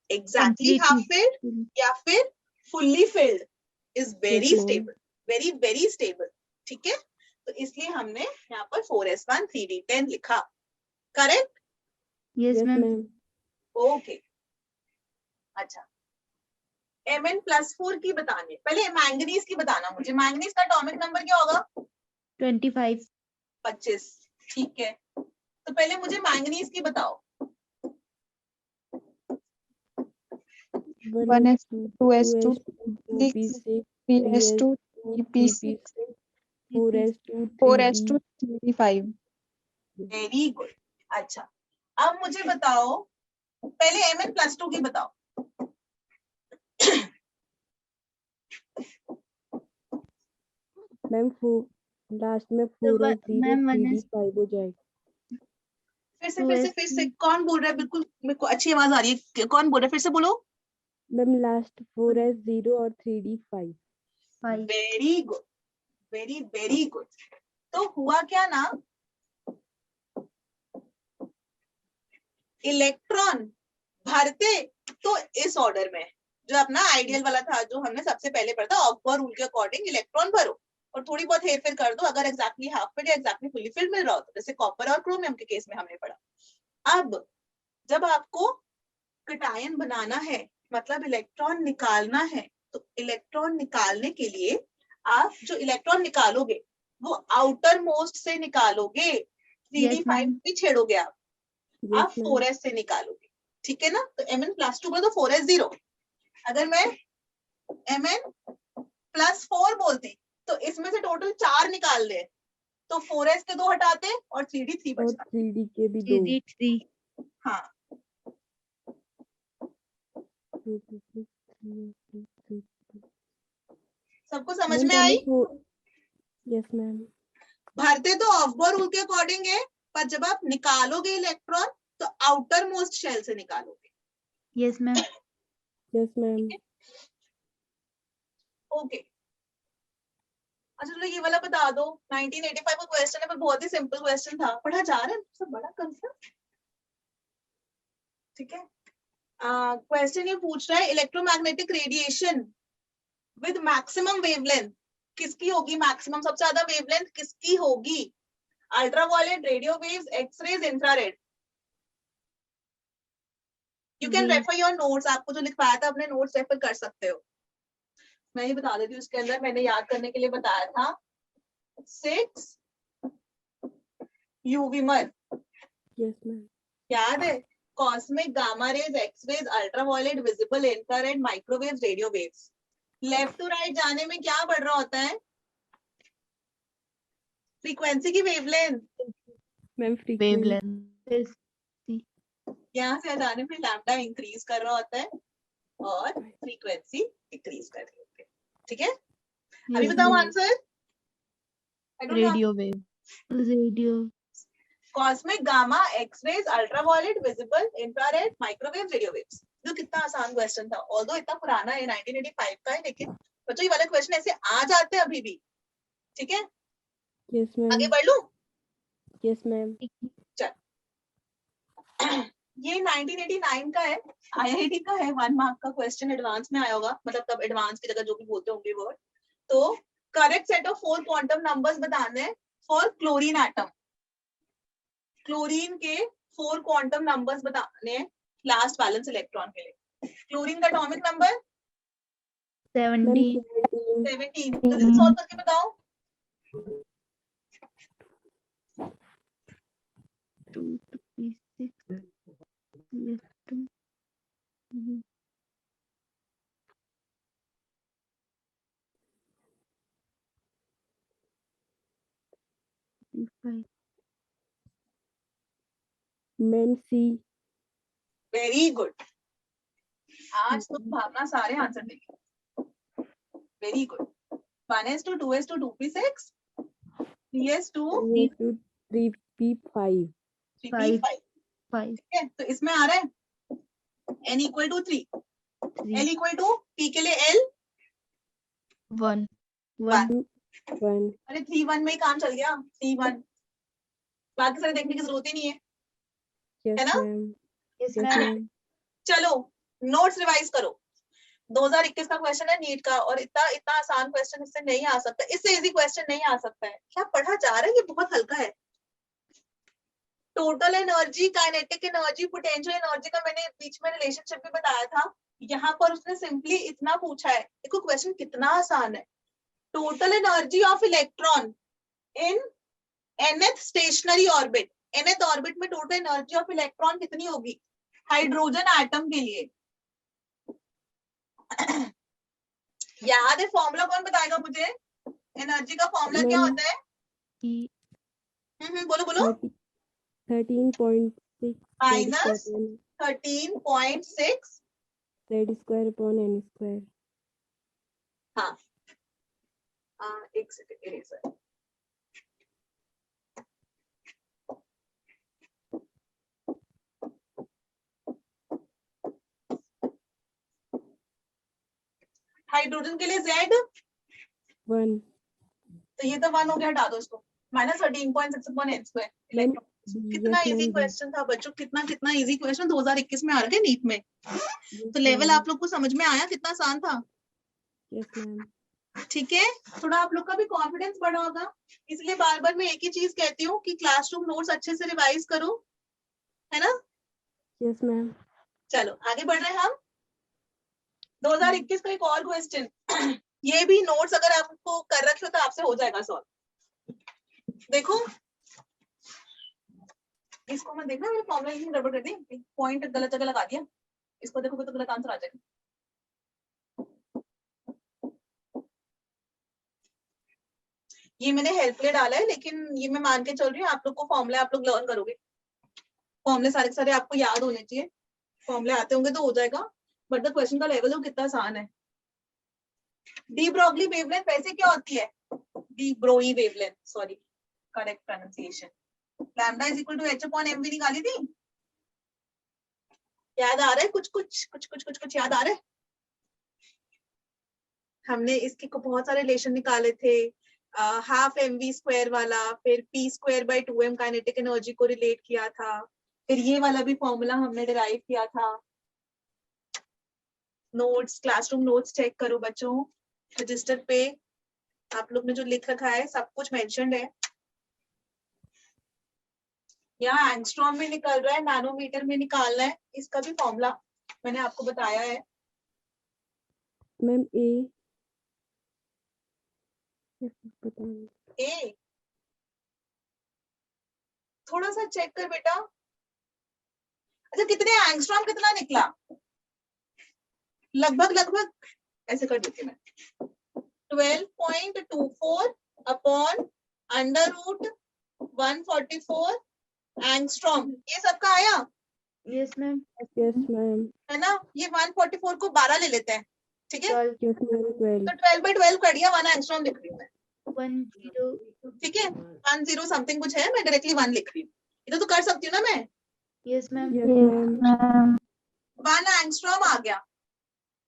एग्जैक्टली हाफ Completely. फिल्ड या फिर fully filled is very Yes, ma'am. Stable, very very stable, ठीक है? तो इसलिए हमने यहाँ पर 4s1 3d10 लिखा, correct? Yes, Yes, ma'am. ma'am. Okay, अच्छा, Mn+4 की बतानी है, पहले मैंगनीज की बताना मुझे। मैंगनीज का एटॉमिक नंबर क्या होगा? 25. 25, ठीक है। तो पहले मुझे मैंगनीज की बताओ। 1s2, 2s2, 2p6, 3s2, 3p6, 4s2, 4s2, 3d5. Very good. अच्छा, अब मुझे बताओ, पहले Mn+2 की बताओ। मैम लास्ट में तो 4s0, मैम 3d5 हो जाएगा। फिर से कौन बोल रहा है? बिल्कुल मेरे को अच्छी आवाज आ रही है, कौन बोल रहा है? फिर से बोलो। मैम लास्ट 4s0 और 3d5। 5. Very good, very very good. तो हुआ क्या ना, इलेक्ट्रॉन भरते तो इस ऑर्डर में, जो अपना आइडियल वाला था, जो हमने सबसे पहले पढ़ा था, ऑक्सफोर्ड रूल के अकॉर्डिंग इलेक्ट्रॉन भरो और थोड़ी बहुत हेरफेर कर दो अगर एग्जैक्टली हाफ फिल्ड या एग्जैक्टली फुली फिल्ड मिल रहा हो, जैसे कॉपर और क्रोमियम के केस में हमने पढ़ा। अब जब आपको कटायन बनाना है, मतलब इलेक्ट्रॉन निकालना है, तो इलेक्ट्रॉन निकालने के लिए आप जो इलेक्ट्रॉन निकालोगे वो आउटर मोस्ट से निकालोगे, 3d5 ma'am. भी छेड़ोगे आप Yes, ma'am. 4s से निकालोगे, ठीक है ना? तो Mn+2 पर तो 4s0, अगर मैं Mn+4 बोलती तो इसमें से टोटल 4 निकाल ले, तो 4s के 2 हटाते और 3d3 और बचता। 3d के भी 2। 3d3. हाँ, 2p6, 3s2, 3p6। सबको समझ मैम में पहले आई? Yes ma'am. भरते तो ऑफबोर रूल के अकॉर्डिंग है, पर जब आप निकालोगे इलेक्ट्रॉन तो आउटर मोस्ट शेल से निकालोगे। Yes, ma'am. Yes ma'am. Okay, अच्छा चलो ये वाला बता दो, 1985 का क्वेश्चन है, पर बहुत ही सिंपल क्वेश्चन था, पढ़ा जा रहा है सब बड़ा कंसेप्ट, ठीक है? क्वेश्चन ये पूछ रहा है, electromagnetic radiation with maximum wavelength किसकी होगी? मैक्सिमम सबसे ज्यादा वेवलेंथ किसकी होगी? Ultraviolet, radio waves, x rays, infrared. You can जी। रेफर योर नोट्स, आपको जो लिखवाया था अपने नोट्स रेफर कर सकते हो। मैं ही बता देती हूँ, उसके अंदर मैंने याद करने के लिए बताया था 6 यूवी मर, यस मैम। याद है? Cosmic, gamma rays, x rays, ultraviolet, visible, infrared, microwaves, radio waves. Left to right जाने में क्या बढ़ रहा होता है? फ्रीक्वेंसी की वेवलेंथ, मैम फ्रीक्वेंसी wavelength, यहाँ से जाने में लैम्डा इंक्रीज कर रहा होता है और फ्रीक्वेंसी डिक्रीज कर रही होती है, ठीक है। अभी Yes, बताओ ma'am. Answer. I don't know. radio wave, Radio. Cosmic, gamma, X-rays, ultraviolet, visible, infrared, microwave, radio waves. तो कितना आसान क्वेश्चन था, ऑल्दो इतना पुराना है, 1985 का है, लेकिन बच्चों ये वाले क्वेश्चन ऐसे आ जाते हैं अभी भी, ठीक है। यस आगे मैम बढ़ लूं। यस मैम ये 1989 का है, आईआईटी का है, 1 मार्क का क्वेश्चन एडवांस में आया होगा, मतलब तब एडवांस की जगह जो भी बोलते होंगे वर्ड। तो correct set of 4 quantum numbers बताने हैं फॉर क्लोरीन एटम। क्लोरीन के 4 क्वांटम नंबर्स बताने हैं लास्ट बैलेंस इलेक्ट्रॉन के लिए। क्लोरीन का एटॉमिक नंबर 70. 17। जल्दी सॉल्व करके बताओ। 2 to 6. Yes, 2. Ma'am C very good, आज तो भावना सारे आंसर देगी। Very good. 1s2 2s2 2p6 3s2 3p5 3p5, 5. ठीक है। तो इसमें आ रहा है n equal to 3, 3. l equal to p के लिए l 1, 1. 1 अरे 3 1 में ही काम चल गया, 3 1, बाकी सारे देखने की जरूरत ही नहीं है, है यस ना? Ma'am Yes, yes ma'am. Ma'am चलो नोट्स रिवाइज करो। 2021 का क्वेश्चन है नीट का, और इतना इतना आसान क्वेश्चन इससे नहीं आ सकता, इससे इजी क्वेश्चन नहीं आ सकता है। क्या पढ़ा जा रहा है, ये बहुत हल्का है। Total energy, kinetic energy, potential energy का मैंने बीच में रिलेशनशिप भी बताया था। यहाँ पर उसने सिंपली इतना पूछा है, देखो क्वेश्चन कितना आसान है। Total energy of electron in nth stationery orbit, nth orbit में टोटल एनर्जी ऑफ इलेक्ट्रॉन कितनी होगी हाइड्रोजन एटम के लिए। याद है फॉर्मूला, कौन बताएगा मुझे? एनर्जी का फॉर्मूला क्या मैम, होता है? E. बोलो बोलो। 13.6 माइनस 13.6 z² हाँ एक सेकंड इरेजर। हाइड्रोजन के लिए Z, 1 तो ये तो 1 हो गया, हटा दो इसको। Minus 13.6/n²। मैम कितना यस इजी मैम क्वेश्चन था बच्चों, कितना कितना इजी क्वेश्चन 2021 में आ रहा है नीट में। तो लेवल आप लोग को समझ में आया कितना आसान था? यस मैम ठीक है, थोड़ा आप लोग का भी कॉन्फिडेंस बढ़ा होगा। इसलिए बार बार मैं एक ही चीज कहती हूँ कि क्लासरूम नोट्स अच्छे से रिवाइज करो, है ना? यस मैम चलो आगे बढ़ रहे हैं हम। 2021 का एक और क्वेश्चन ये भी नोट्स अगर आपको कर रखे हो तो आपसे हो जाएगा सॉल्व। देखो इसको मैं देखना, मैंने फॉर्मूला में गड़बड़ कर दी, पॉइंट गलत जगह लगा दिया। इसको देखोगे तो गलत आंसर आ जाएगा। ये मैंने हेल्प के लिए डाला है, लेकिन ये मैं मान के चल रही हूँ आप लोग को फॉर्मूला आप लोग लर्न करोगे। फॉर्मूले सारे के सारे आपको याद होने चाहिए, फॉर्मूले आते होंगे तो हो जाएगा, बट द क्वेश्चन का लेवल कितना आसान है। डी ब्रोगली वेवलेंथ वैसे क्या होती है? De Broglie wavelength, sorry correct pronunciation. Lambda is equal to h/mv निकाली थी, याद आ रहा है? कुछ याद आ रहा है? हमने इसके को बहुत सारे रिलेशन निकाले थे, हाफ mv² वाला, फिर p²/2m काइनेटिक एनर्जी को रिलेट किया था, फिर ये वाला भी फॉर्मूला हमने डिराइव किया था। नोट्स, क्लासरूम नोट्स चेक करो बच्चों, रजिस्टर पे आप लोग ने जो लिख रखा है सब कुछ मेंशन्ड है। यहाँ एंगस्ट्रॉम में निकल रहा है, नैनोमीटर में निकालना है, इसका भी फॉर्मूला मैंने आपको बताया है। मैम ए ए थोड़ा सा चेक कर बेटा। अच्छा कितने एंगस्ट्रॉम कितना निकला? लगभग ऐसे कर देती मैं 12.24 अपॉन √144 एंगस्ट्रॉम, ये सबका आया Yes, ma'am. Yes, ma'am. है ना। ये 144 को 12 ले लेते हैं, ठीक है। 12, Yes, ma'am. 12. तो 12 by 12 कर दिया, 1 एंगस्ट्रॉम लिख रही हूँ मैं, 10. ठीक है। 10 समथिंग कुछ है, मैं डायरेक्टली 1 लिख रही हूँ, ये तो कर सकती हूँ ना मैं। Yes, ma'am. Yes, ma'am. 1 angstrom आ गया।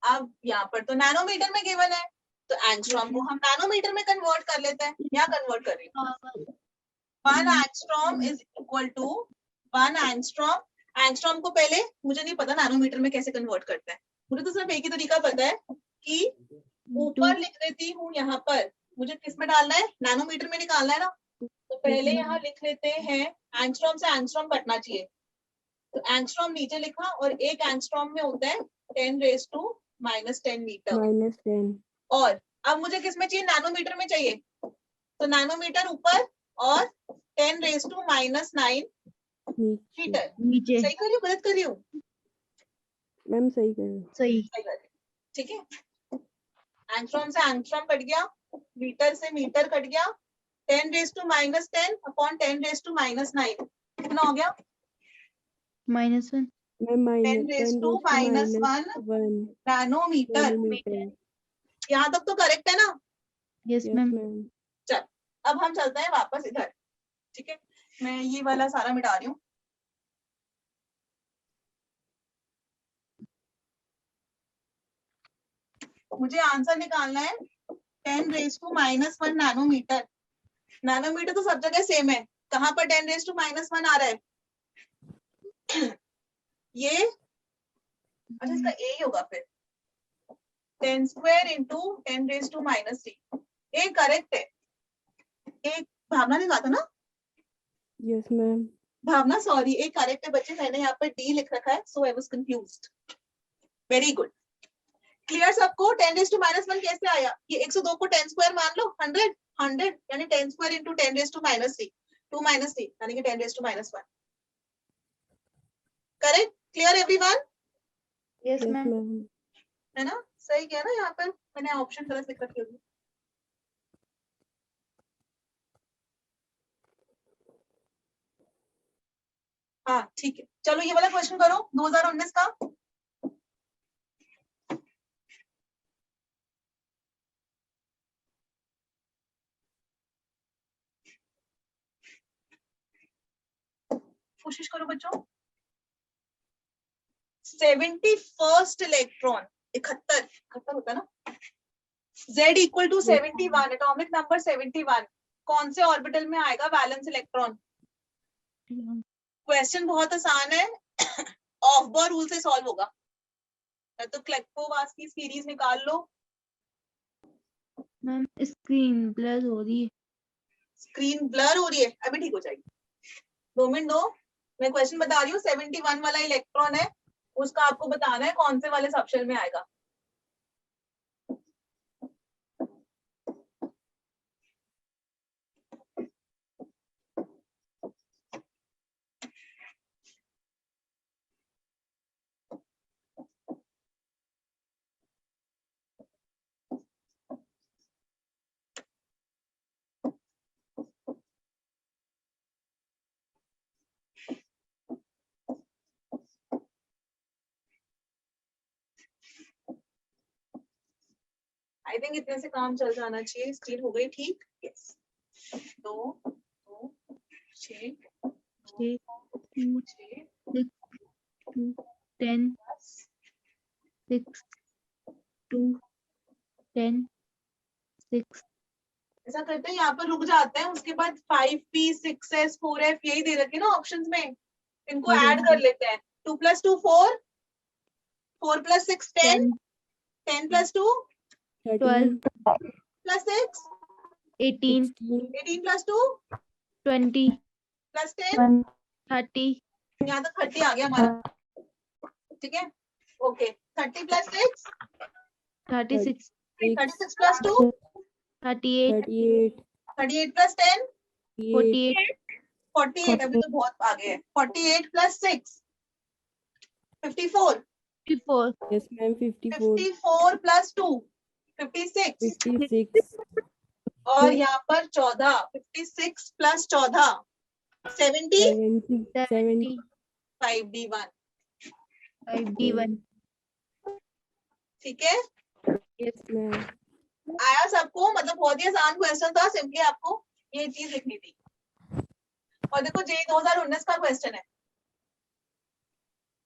अब यहाँ पर तो नैनोमीटर में गिवन है, तो एंगस्ट्रॉम को हम नैनोमीटर में कन्वर्ट कर लेते हैं। क्या कन्वर्ट कर रही हूँ, 1 angstrom is equal to 1 angstrom. Angstrom को पहले मुझे नहीं पता नैनोमीटर में कैसे कन्वर्ट करते हैं, मुझे तो सिर्फ एक ही तरीका पता है कि ऊपर लिख देती हूँ, यहाँ पर मुझे किस में डालना है, नैनोमीटर में निकालना है ना। तो पहले यहाँ लिख लेते हैं, एंगस्ट्रॉम से एंगस्ट्रॉम कटना चाहिए, तो एंगस्ट्रॉम नीचे लिखा, और एक एंगस्ट्रॉम में होता है 10⁻⁻10 मीटर। -10. और अब मुझे किस में चाहिए, नैनोमीटर में चाहिए, तो नैनोमीटर ऊपर और 10⁻⁹ नीचे. मीटर। नीचे. सही कर रही हूँ, गलत कर रही हूँ? मैम सही करें. सही. सही कर रही हूँ, ठीक है। एंगस्ट्रॉम से एंगस्ट्रॉम कट गया, मीटर से मीटर कट गया, 10⁻10 अपॉन 10⁻⁹ कितना हो गया, -1. Ma'am 10⁻⁻1 1 nanometre. millimeter. यहाँ तक तो करेक्ट है ना। Yes, Yes, ma'am. ma'am. चल अब हम चलते हैं वापस इधर, ठीक है। मैं ये वाला सारा मिटा रही हूँ। मुझे आंसर निकालना है 10⁻⁻1 नैनोमीटर। नैनोमीटर तो सब जगह सेम है, कहाँ पर 10⁻⁻1 आ रहा है, ये अच्छा इसका ए ही होगा फिर, 10² इंटू 10⁻⁻3। ए करेक्ट है, एक भावना ने कहा था ना, Yes, ma'am. Bhavna sorry, A correct है बच्चे, मैंने यहाँ पर डी लिख रखा है, so I was confused. Very good, clear सबको। 10⁻⁻1 कैसे आया, ये 102 को 10² मान लो, 100 यानी 10² इंटू 10⁻3 2 - 3 यानी कि 10⁻1। Correct, clear everyone, Yes, Yes, ma'am. ma'am. है ना। सही किया ना, यहाँ पर मैंने ऑप्शन गलत लिख रखी होगी। हाँ ठीक है, चलो ये वाला क्वेश्चन करो 2019 का। कोशिश करो बच्चों। 71st इलेक्ट्रॉन, 71 होता है ना, Z equal to 71, atomic number 71, कौन से ऑर्बिटल में आएगा वैलेंस इलेक्ट्रॉन। क्वेश्चन बहुत आसान है, ऑफ बोर रूल से सॉल्व होगा, तो क्लेक्टोवास की सीरीज निकाल लो। मैम स्क्रीन ब्लर हो रही है. स्क्रीन ब्लर हो रही है, अभी ठीक हो जाएगी, 2 मिनट दो। मैं क्वेश्चन बता रही हूँ, 71 वाला इलेक्ट्रॉन है, उसका आपको बताना है कौन से वाले सबशेल में आएगा। आई थिंक इतने से काम चल जाना चाहिए, स्क्रीन हो गई ठीक। यस, 2 2 6 6 2 6 6 2 10 6 2 10 6. ऐसा करते हैं, यहाँ पर रुक जाते हैं, उसके बाद 5p 6s 4f यही दे रखे ना ऑप्शंस में, इनको ऐड कर लेते हैं। 2 + 2 4, 4 + 6 10, 10 + 2 12 + 6 18 18 + 2 20 + 10 30. यहाँ तक 30 आ गया हमारा, ठीक है। ओके, 30 + 6 36 36 + 2 38 38 38 + 10 48 48, अभी तो बहुत आगे है। 48 + 6 54 54 Yes, ma'am. 54 54 + 2 56 56 और यहाँ पर 14, 56 प्लस 14 70, 70 5D1। 5D1 ठीक है, यस मैम। आया सबको? मतलब बहुत ही आसान क्वेश्चन था, सिंपली आपको ये चीज लिखनी थी। और देखो जे 2019 का क्वेश्चन है,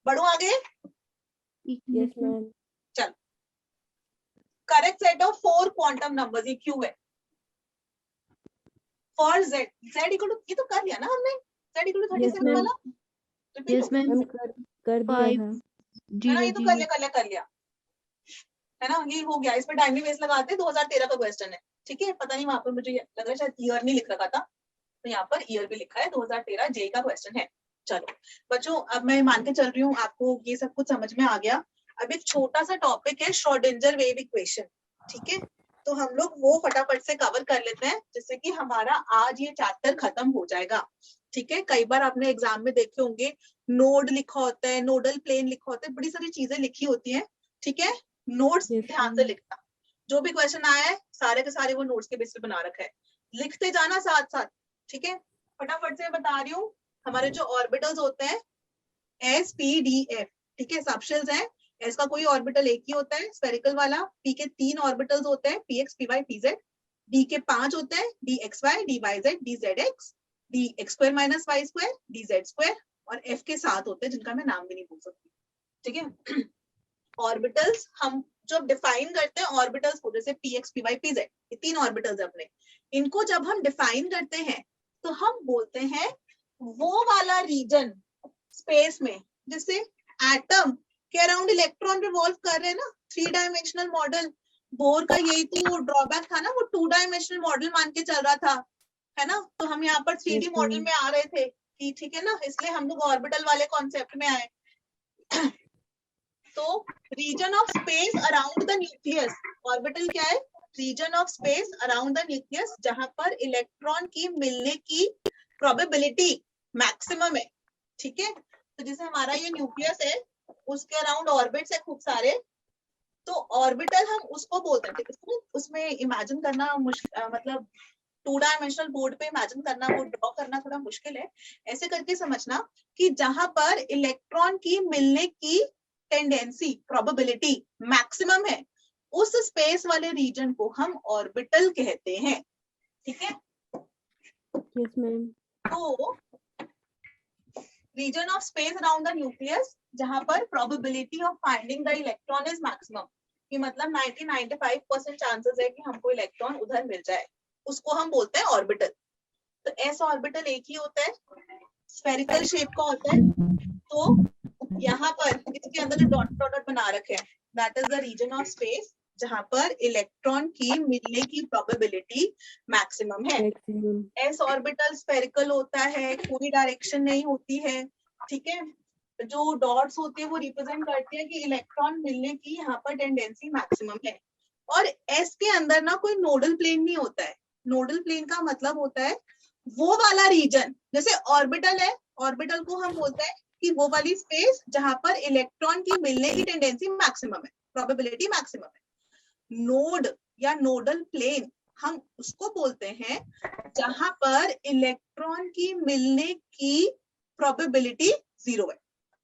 बढ़ो आगे। Yes ma'am. Correct set of 4 quantum numbers, ये क्यू है। For Z, Z equal to, ये तो कर लिया ना हमने, जेड इक्वल टू 36 ma'am. वाला। Repeat यस हो? मैम हम कर दिया Five. है। है ना, ये तो 0 कर लिया है ना, ये हो गया। इस पर टाइम वेस्ट लगाते, 2013 का क्वेश्चन है। ठीक है, पता नहीं वहां पर मुझे लग रहा है शायद ईयर नहीं लिख रखा था, तो यहाँ पर ईयर भी लिखा है, 2013 जे का क्वेश्चन है। चलो बच्चों, अब मैं मान के चल रही हूँ आपको ये सब कुछ समझ में आ गया। अब एक छोटा सा टॉपिक है श्रोडिंगर वेव इक्वेशन। ठीक है, तो हम लोग वो फटाफट से कवर कर लेते हैं, जिससे कि हमारा आज ये चैप्टर खत्म हो जाएगा। ठीक है, कई बार आपने एग्जाम में देखे होंगे नोड लिखा होता है, नोडल प्लेन लिखा होता है, बड़ी सारी चीजें लिखी होती हैं। ठीक है, नोट्स Yes, ध्यान से ma'am. लिखना, जो भी क्वेश्चन आया है सारे के सारे वो नोट्स के बेस पे बना रखा है, लिखते जाना साथ साथ। ठीक है, फटाफट से बता रही हूँ। हमारे जो ऑर्बिटल्स होते हैं एस पी डी एफ, ठीक है, सबशेल्स हैं। एस का कोई ऑर्बिटल एक ही होता है, स्फेरिकल वाला। पी के 3 ऑर्बिटल्स होते हैं, P X P Y P Z. D के 5 होते हैं, D X Y D Y Z D Z X, D X square minus Y square D Z square. और एफ के 7 होते हैं, जिनका मैं नाम भी नहीं बोल सकती। ठीक है, ऑर्बिटल्स हम जब डिफाइन करते हैं ऑर्बिटल्स को, जैसे P X P Y P Z, ये 3 ऑर्बिटल्स अपने, इनको जब हम डिफाइन करते हैं तो हम बोलते हैं वो वाला रीजन स्पेस में जिससे एटम के अराउंड इलेक्ट्रॉन रिवॉल्व कर रहे हैं ना। 3 डायमेंशनल मॉडल, बोर का यही तो वो ड्रॉबैक था ना, वो 2 डायमेंशनल मॉडल मान के चल रहा था, है ना। तो हम यहाँ पर 3D Yes, मॉडल ma'am. में आ रहे थे कि ठीक है ना, इसलिए हम लोग ऑर्बिटल वाले कॉन्सेप्ट में आए। तो region of space around the nucleus, orbital क्या है? Region of space around the nucleus, जहां पर इलेक्ट्रॉन की मिलने की प्रोबेबिलिटी मैक्सिमम है। ठीक है, तो जैसे हमारा ये न्यूक्लियस है, उसके अराउंड ऑर्बिट्स है खूब सारे, तो ऑर्बिटल हम उसको बोलते हैं। ठीक है, उसमें इमेजिन करना मुश्किल, मतलब 2 डायमेंशनल बोर्ड पे इमेजिन करना, वो ड्रॉ करना थोड़ा मुश्किल है। ऐसे करके समझना कि जहां पर इलेक्ट्रॉन की मिलने की टेंडेंसी प्रोबेबिलिटी मैक्सिमम है, उस स्पेस वाले रीजन को हम ऑर्बिटल कहते हैं। ठीक है, Yes, ma'am. तो region of space around the nucleus जहां पर probability of finding the electron is maximum, कि मतलब 90-95% चांसेस है कि हमको इलेक्ट्रॉन उधर मिल जाए, उसको हम बोलते हैं ऑर्बिटल। तो एस ऑर्बिटल एक ही होता है, स्फेरिकल शेप का होता है। तो यहाँ पर इसके अंदर जो डॉट डॉट बना रखे हैं, that is the region of space जहां पर इलेक्ट्रॉन की मिलने की प्रोबेबिलिटी मैक्सिमम है। Maximum. एस ऑर्बिटल स्फेरिकल होता है, कोई डायरेक्शन नहीं होती है। ठीक है, जो डॉट्स होती है वो रिप्रेजेंट करती है कि इलेक्ट्रॉन मिलने की यहाँ पर टेंडेंसी मैक्सिमम है। और एस के अंदर ना कोई नोडल प्लेन नहीं होता है। नोडल प्लेन का मतलब होता है वो वाला रीजन, जैसे ऑर्बिटल है, ऑर्बिटल को हम बोलते हैं कि वो वाली स्पेस जहां पर इलेक्ट्रॉन की मिलने की टेंडेंसी मैक्सिमम है, प्रोबेबिलिटी मैक्सिमम है। नोड या नोडल प्लेन हम उसको बोलते हैं जहां पर इलेक्ट्रॉन की मिलने की प्रोबेबिलिटी 0 है,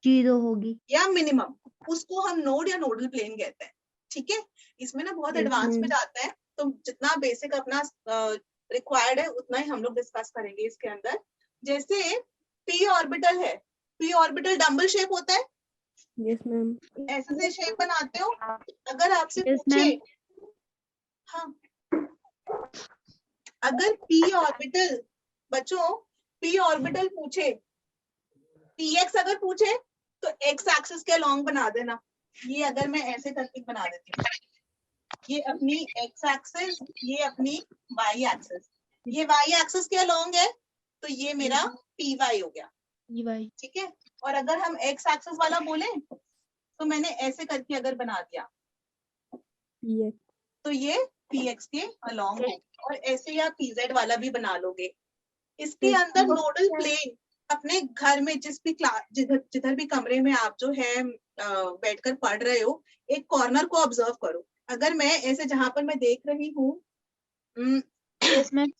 0 होगी। या मिनिमम, उसको हम नोड या नोडल प्लेन कहते हैं। ठीक है, इसमें ना बहुत Yes, एडवांस में ma'am. जाते हैं, तो जितना बेसिक अपना रिक्वायर्ड है उतना ही हम लोग डिस्कस करेंगे इसके अंदर। जैसे पी ऑर्बिटल है, पी ऑर्बिटल डम्बल शेप होता है, Yes, ma'am. ऐसे से शेप बनाते हो। अगर आपसे Yes, पूछे, ma'am. हाँ, अगर पी ऑर्बिटल, बच्चों पी ऑर्बिटल पूछे, पी एक्स अगर पूछे तो एक्स एक्सिस के अलोंग बना देना। ये अगर मैं ऐसे करके बना देती हूँ, ये अपनी एक्स एक्सिस, ये अपनी वाई एक्सिस, ये वाई एक्सिस के अलोंग है, तो ये मेरा पी वाई हो गया। EY. ठीक है, और अगर हम एक्स एक्सिस वाला बोले तो मैंने ऐसे करके अगर बना दिया Yes. तो ये पी एक्स के अलोंग है, और ऐसे या पी जेड वाला भी बना लोगे। इसके अंदर नोडल प्लेन अपने घर में जिस भी क्लास, जिधर भी कमरे में आप जो है बैठकर पढ़ रहे हो, एक कॉर्नर को ऑब्जर्व करो। अगर मैं ऐसे जहां पर मैं देख रही हूँ Yes, ma'am.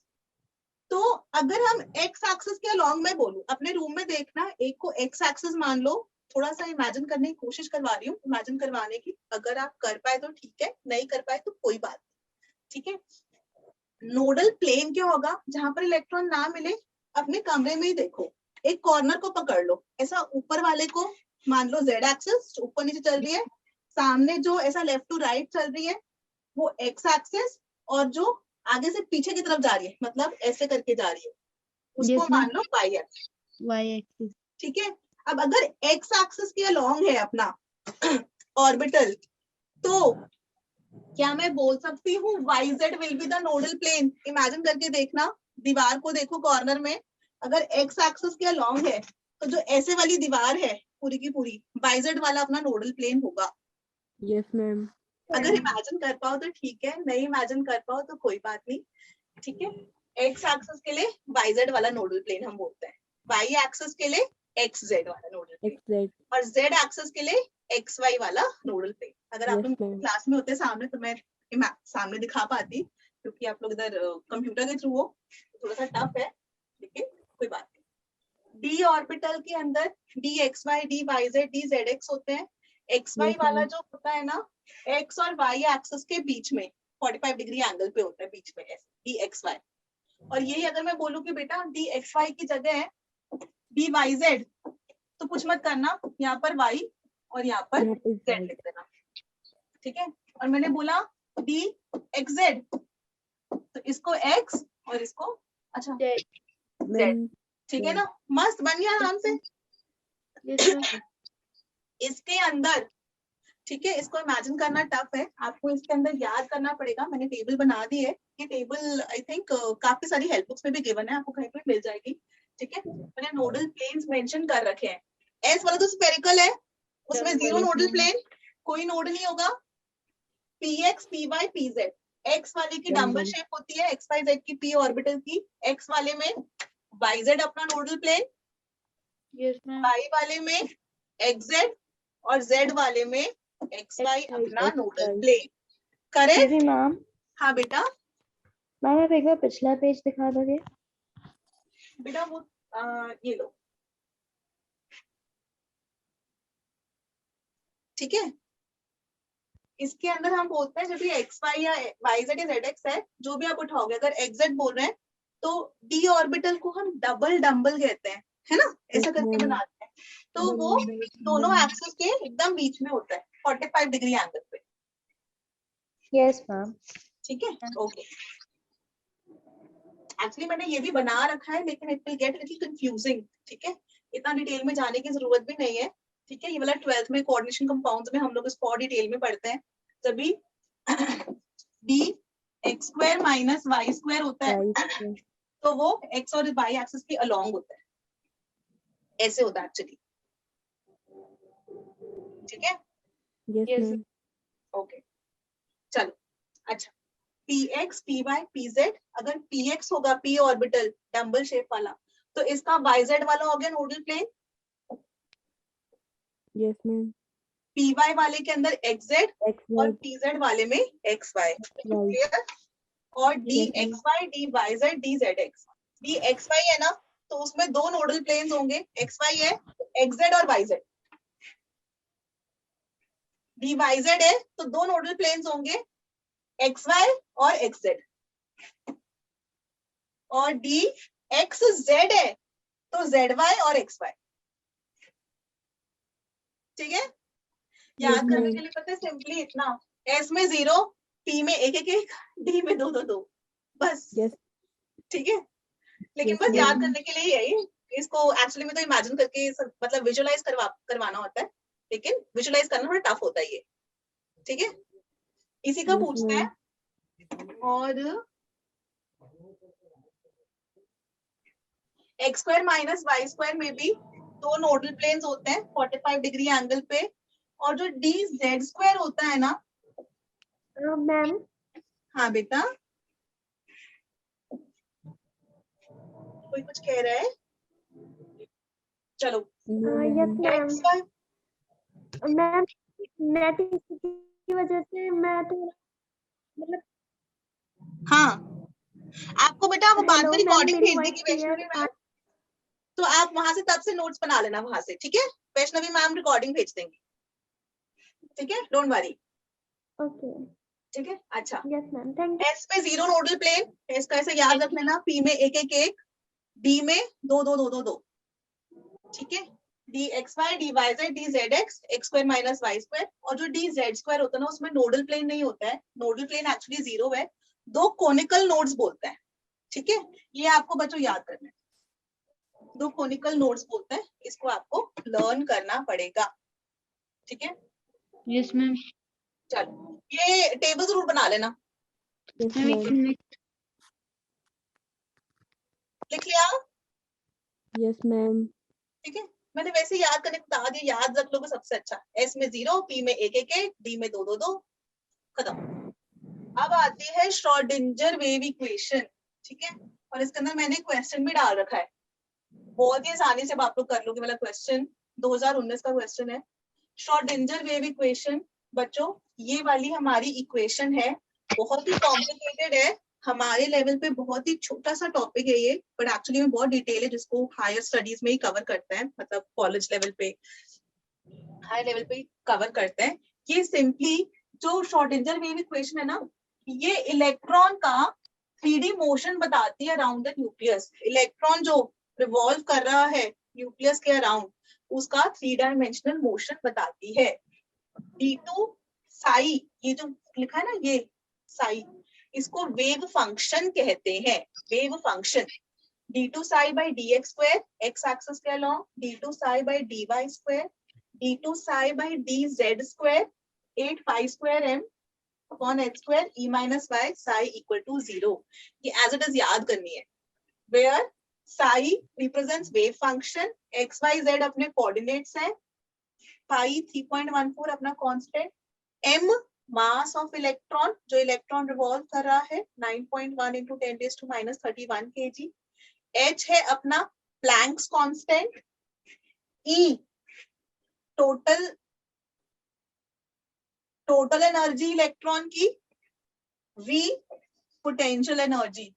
तो अगर हम एक्स एक्सिस के अलोंग में बोलूं, अपने रूम में देखना, एक को एक्स एक्सिस मान लो, थोड़ा सा इमेजिन करने की कोशिश करवा रही हूँ, इमेजिन करवाने की, अगर आप कर पाए तो ठीक है, नहीं कर पाए तो कोई बात नहीं, ठीक है। नोडल प्लेन क्या होगा, जहां पर इलेक्ट्रॉन ना मिले, अपने कमरे में ही देखो, एक कॉर्नर को पकड़ लो, ऐसा ऊपर वाले को मान लो जेड एक्सिस ऊपर नीचे चल रही है, सामने जो ऐसा लेफ्ट टू राइट चल रही है वो एक्स एक्सिस, और जो आगे से पीछे की तरफ जा रही है मतलब ऐसे करके जा रही है उसको Yes, मान ma'am. लो वाई एक्सिस, Y axis. ठीक है। अब अगर एक्स एक्सिस के अलोंग है अपना ऑर्बिटल, तो क्या मैं बोल सकती हूँ Y Z will be the nodal plane. Imagine करके देखना, दीवार को देखो कॉर्नर में, अगर एक्स एक्सिस के अलोंग है तो जो ऐसे वाली दीवार है पूरी की पूरी वाई जेड वाला अपना नोडल प्लेन होगा। Yes ma'am. अगर इमेजिन कर पाओ तो ठीक है, नहीं इमेजिन कर पाओ तो कोई बात नहीं, ठीक है। एक्स एक्सिस के लिए वाई जेड वाला नोडल प्लेन हम बोलते हैं, वाई एक्सिस के लिए एक्स जेड वाला नोडल प्लेन, एक्स जेड। और जेड एक्सिस के लिए एक्स वाई वाला नोडल प्लेन। अगर आप Yes, लोग ma'am. क्लास में होते सामने तो मैं सामने दिखा पाती, क्योंकि आप लोग इधर कंप्यूटर के थ्रू हो, तो थोड़ा सा टफ है, लेकिन कोई बात नहीं। डी ऑर्बिटल के अंदर D X Y, D Y Z, D Z X होते हैं। एक्स वाई Yes, वाला ma'am. जो होता है ना, एक्स और वाई एक्सिस के बीच में 45 डिग्री एंगल पे होता है, बीच में ऐसे डी एक्स वाई। और यही अगर मैं बोलूं कि बेटा डी एक्स वाई की जगह है डी वाई जेड, तो कुछ मत करना, यहाँ पर वाई और यहाँ पर यहाँ पे जेड Z. लिख देना, ठीक है। और मैंने बोला डी एक्स जेड, तो इसको एक्स और इसको अच्छा जेड, मैम ठीक है ना, मस्त बन गया आराम से। Yes, ma'am. इसके अंदर, ठीक है, इसको इमेजिन करना टफ है, आपको इसके अंदर याद करना पड़ेगा। मैंने टेबल बना दी है, ये टेबल आई थिंक काफी सारी हेल्प बुक्स में भी गिवन है, आपको कहीं पे मिल जाएगी, ठीक है। मैंने नोडल प्लेन्स मेंशन कर रखे हैं। एस वाला तो स्फेरिकल है, उसमें जीरो नोडल प्लेन, कोई नोड नहीं होगा। P X, P Y, P Z, X वाले की डम्बल Dumbbell. शेप होती है, एक्स वाई जेड की पी ऑर्बिटल की, एक्स वाले में वाई जेड अपना nodal plane, Yes, ma'am. Y वाले में एक्स जेड, और जेड वाले में एक्स वाई XY, अपना नोडल XY. Plane, correct. जी मैम, हाँ बेटा, मैम आप एक बार पिछला पेज दिखा दोगे? बेटा वो ये लो, ठीक है। इसके अंदर हम बोलते हैं जब भी एक्स वाई या वाई जेड या जेड एक्स है, जो भी आप उठाओगे, अगर एक्स जेड बोल रहे हैं तो डी ऑर्बिटल को हम डबल डम्बल कहते हैं, है ना, ऐसा करके बनाते हैं। तो वो दोनों एक्सिस के एकदम बीच में होता है 45 डिग्री एंगल पे, यस मैम। ठीक है, ओके। एक्चुअली मैंने ये भी बना रखा है, लेकिन it will get little confusing, ठीक है, इतना डिटेल में जाने की जरूरत भी नहीं है, ठीक है। ये वाला 12th में कोऑर्डिनेशन कंपाउंड्स में हम लोग इसको और डिटेल में पढ़ते हैं, जब भी D X square minus Y square होता है, तो वो एक्स और वाई एक्सिस के अलोंग होता है, ऐसे होता है एक्चुअली, ठीक है, Yes, Yes. ma'am. ओके। चलो, अच्छा, P X, P Y, P Z, अगर पी एक्स होगा पी ऑर्बिटल डम्बल शेप वाला, तो इसका वाई जेड वाला हो गया nodal plane, Yes, ma'am. P Y वाले के अंदर एक्स जेड, और XY. पी जेड वाले में एक्स वाई, क्लियर। और D Yes, ma'am. X Y, D Y Z, D Z X, D X Y है ना, तो उसमें दो नोडल प्लेन्स होंगे, एक्स वाई है तो एक्स जेड और Y Z, D Y Z है तो दो नोडल प्लेन्स होंगे, एक्स वाई और एक्स जेड, और डी एक्स जेड है तो जेड वाई और एक्स वाई, ठीक है। याद Yes, करने ma'am. के लिए पता है सिंपली इतना, एस में 0, पी में एक एक एक, डी में दो दो दो, बस, Yes. ठीक है। लेकिन Yes, बस ma'am. याद करने के लिए यही, इसको एक्चुअली में तो इमेजिन करके मतलब विजुअलाइज करवाना होता है, लेकिन विजुअलाइज करना थोड़ा टफ होता है ये, ठीक है। इसी का Yes, पूछते हैं, ma'am. और X square minus Y square में भी दो नोडल प्लेन्स होते हैं 45 डिग्री एंगल पे, और जो डी जेड स्क्वायर होता है ना, मैम हाँ बेटा, कोई कुछ कह रहा है, चलो, No, yes ma'am. Ma'am. X Y, ma'am net की वजह से मैं तो मतलब हाँ आपको बेटा वो बाद हेलो में मैम, रिकॉर्डिंग मेरी भेज वॉइस देगी क्लियर वैष्णवी मैम, तो आप वहां से तब से नोट्स बना लेना वहां से, ठीक है? वैष्णवी मैम रिकॉर्डिंग भेज देंगी, ठीक है, डोंट वरी, ओके। ठीक है? अच्छा, yes ma'am, thank you. S में 0 नोडल प्लेन, इसका ऐसे याद रख लेना, पी में 1 1 1, डी में 2 2 2 2 2, ठीक है? D X Y, D Y Z, D Z X, X square minus Y square, और जो डी जेड स्क्वायर होता है ना उसमें नोडल प्लेन नहीं होता है, नोडल प्लेन एक्चुअली 0 है, 2 कोनिकल नोड्स बोलते हैं, ठीक है? ये आपको बच्चों याद करना है, 2 कोनिकल नोड्स बोलते हैं, इसको आपको लर्न करना पड़ेगा, ठीक है? Yes ma'am. चलो ये टेबल जरूर बना लेना, यस मैम एक मैम। मिनट। लिख लिया? Yes ma'am. ठीक है, मैंने वैसे याद करने को बता दिया, याद रख लोगे सबसे अच्छा। एस में 0, पी में 1 1 1, डी में 2 2 2, खत्म। अब आती है श्रोडिंगर वेव इक्वेशन, ठीक है? और इसके अंदर मैंने क्वेश्चन भी डाल रखा है, बहुत ही आसानी से अब आप लोग कर लोगे, वाला क्वेश्चन 2019 का क्वेश्चन है। श्रोडिंगर वेव इक्वेशन बच्चों, ये वाली हमारी इक्वेशन है, बहुत ही कॉम्प्लिकेटेड है, हमारे लेवल पे बहुत ही छोटा सा टॉपिक है ये, बट एक्चुअली में बहुत डिटेल है, जिसको हायर स्टडीज में ही कवर करते हैं, मतलब कॉलेज लेवल पे, हाई लेवल पे कवर करते हैं। ये सिंपली जो श्रोडिंगर वेव इक्वेशन है ना, ये इलेक्ट्रॉन का 3D मोशन बताती है अराउंड द न्यूक्लियस। इलेक्ट्रॉन जो रिवॉल्व कर रहा है न्यूक्लियस के अराउंड, उसका 3 डायमेंशनल मोशन बताती है। D2 साई, ये जो लिखा है ना ये साई, इसको वेव फंक्शन कहते हैं, wave function. D2 psi by dx square, x axis के along, D2 psi by dy square, D2 psi by dz square, 8 pi square m upon h square e minus y psi equal to 0। ये as it is याद करनी है, where psi represents wave function, x y z अपने coordinates हैं, pi 3.14 अपना constant, m mass of electron, जो electron revolve कर रहा है 9.1 into 10⁻³ kg, h है अपना Planck's constant, e total energy electron की, v potential energy,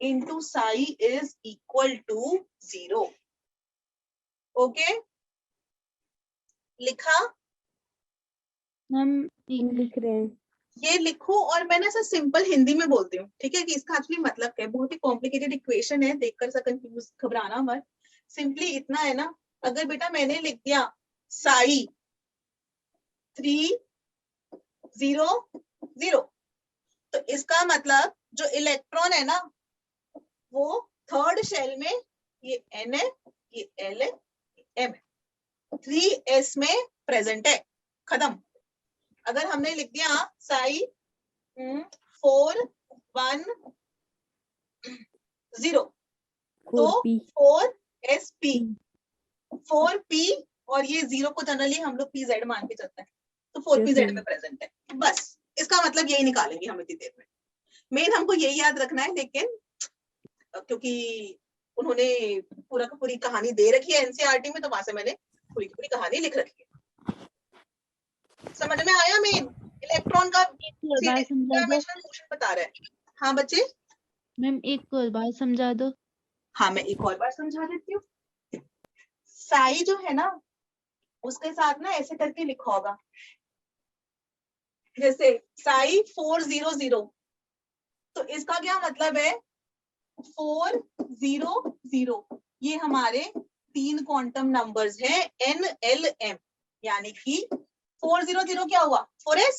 into psi is equal to 0। Okay, लिखा? मैम लिख रहे हैं। ये लिखो, और मैं ना ऐसा सिंपल हिंदी में बोलती हूँ, ठीक है, कि इसका एक्चुअली मतलब क्या है, बहुत ही कॉम्प्लिकेटेड इक्वेशन है, देखकर सा कंफ्यूज घबराना मत, सिंपली इतना है ना, अगर बेटा मैंने लिख दिया साई 3 0 0, तो इसका मतलब जो इलेक्ट्रॉन है ना, वो थर्ड शेल में, ये n है, ये l है, ये m है, 3s में प्रेजेंट है, खत्म। अगर हमने लिख दिया साई 4 1 0, तो 4sp, 4p, और ये 0 को जनरली हम लोग pz मान के चलते हैं, तो 4pz में प्रेजेंट है, बस इसका मतलब यही निकालेंगे हम इतनी देर में। मेन हमको यही याद रखना है, लेकिन क्योंकि उन्होंने पूरा का पूरी कहानी दे रखी है एनसीईआरटी में, तो वहां से मैंने पूरी की पूरी कहानी लिख रखी है। समझ में आया? मेन इलेक्ट्रॉन का बात समझा दो डायमेंशनल मोशन बता रहा है। हाँ बच्चे, मैम, एक और बात समझा दो। हाँ मैं एक और बार समझा देती हूँ। साई जो है ना, उसके साथ ना ऐसे करके लिखा होगा, जैसे साई 400, तो इसका क्या मतलब है, 400, ये हमारे 3 क्वांटम नंबर्स हैं n l m, यानी कि 400 क्या हुआ, 4s,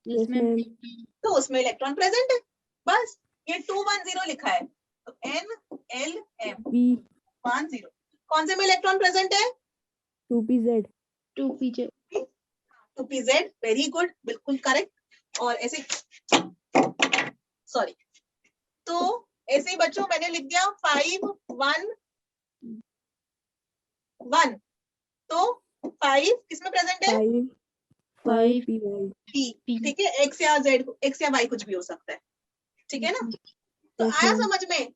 यस मैम। तो उसमें इलेक्ट्रॉन प्रेजेंट है, बस। ये 210 लिखा है, तो n l m 10, कौन से में इलेक्ट्रॉन प्रेजेंट है, 2pz। 2pz। 2pz, very good, बिल्कुल करेक्ट। और ऐसे, सॉरी, तो ऐसे ही बच्चों मैंने लिख दिया 5 1 1, तो 5 किसमें प्रेजेंट है, 5py। p, ठीक है, x या z, x या y कुछ भी हो सकता है, ठीक है ना? तो Yes, आया ma'am. समझ में?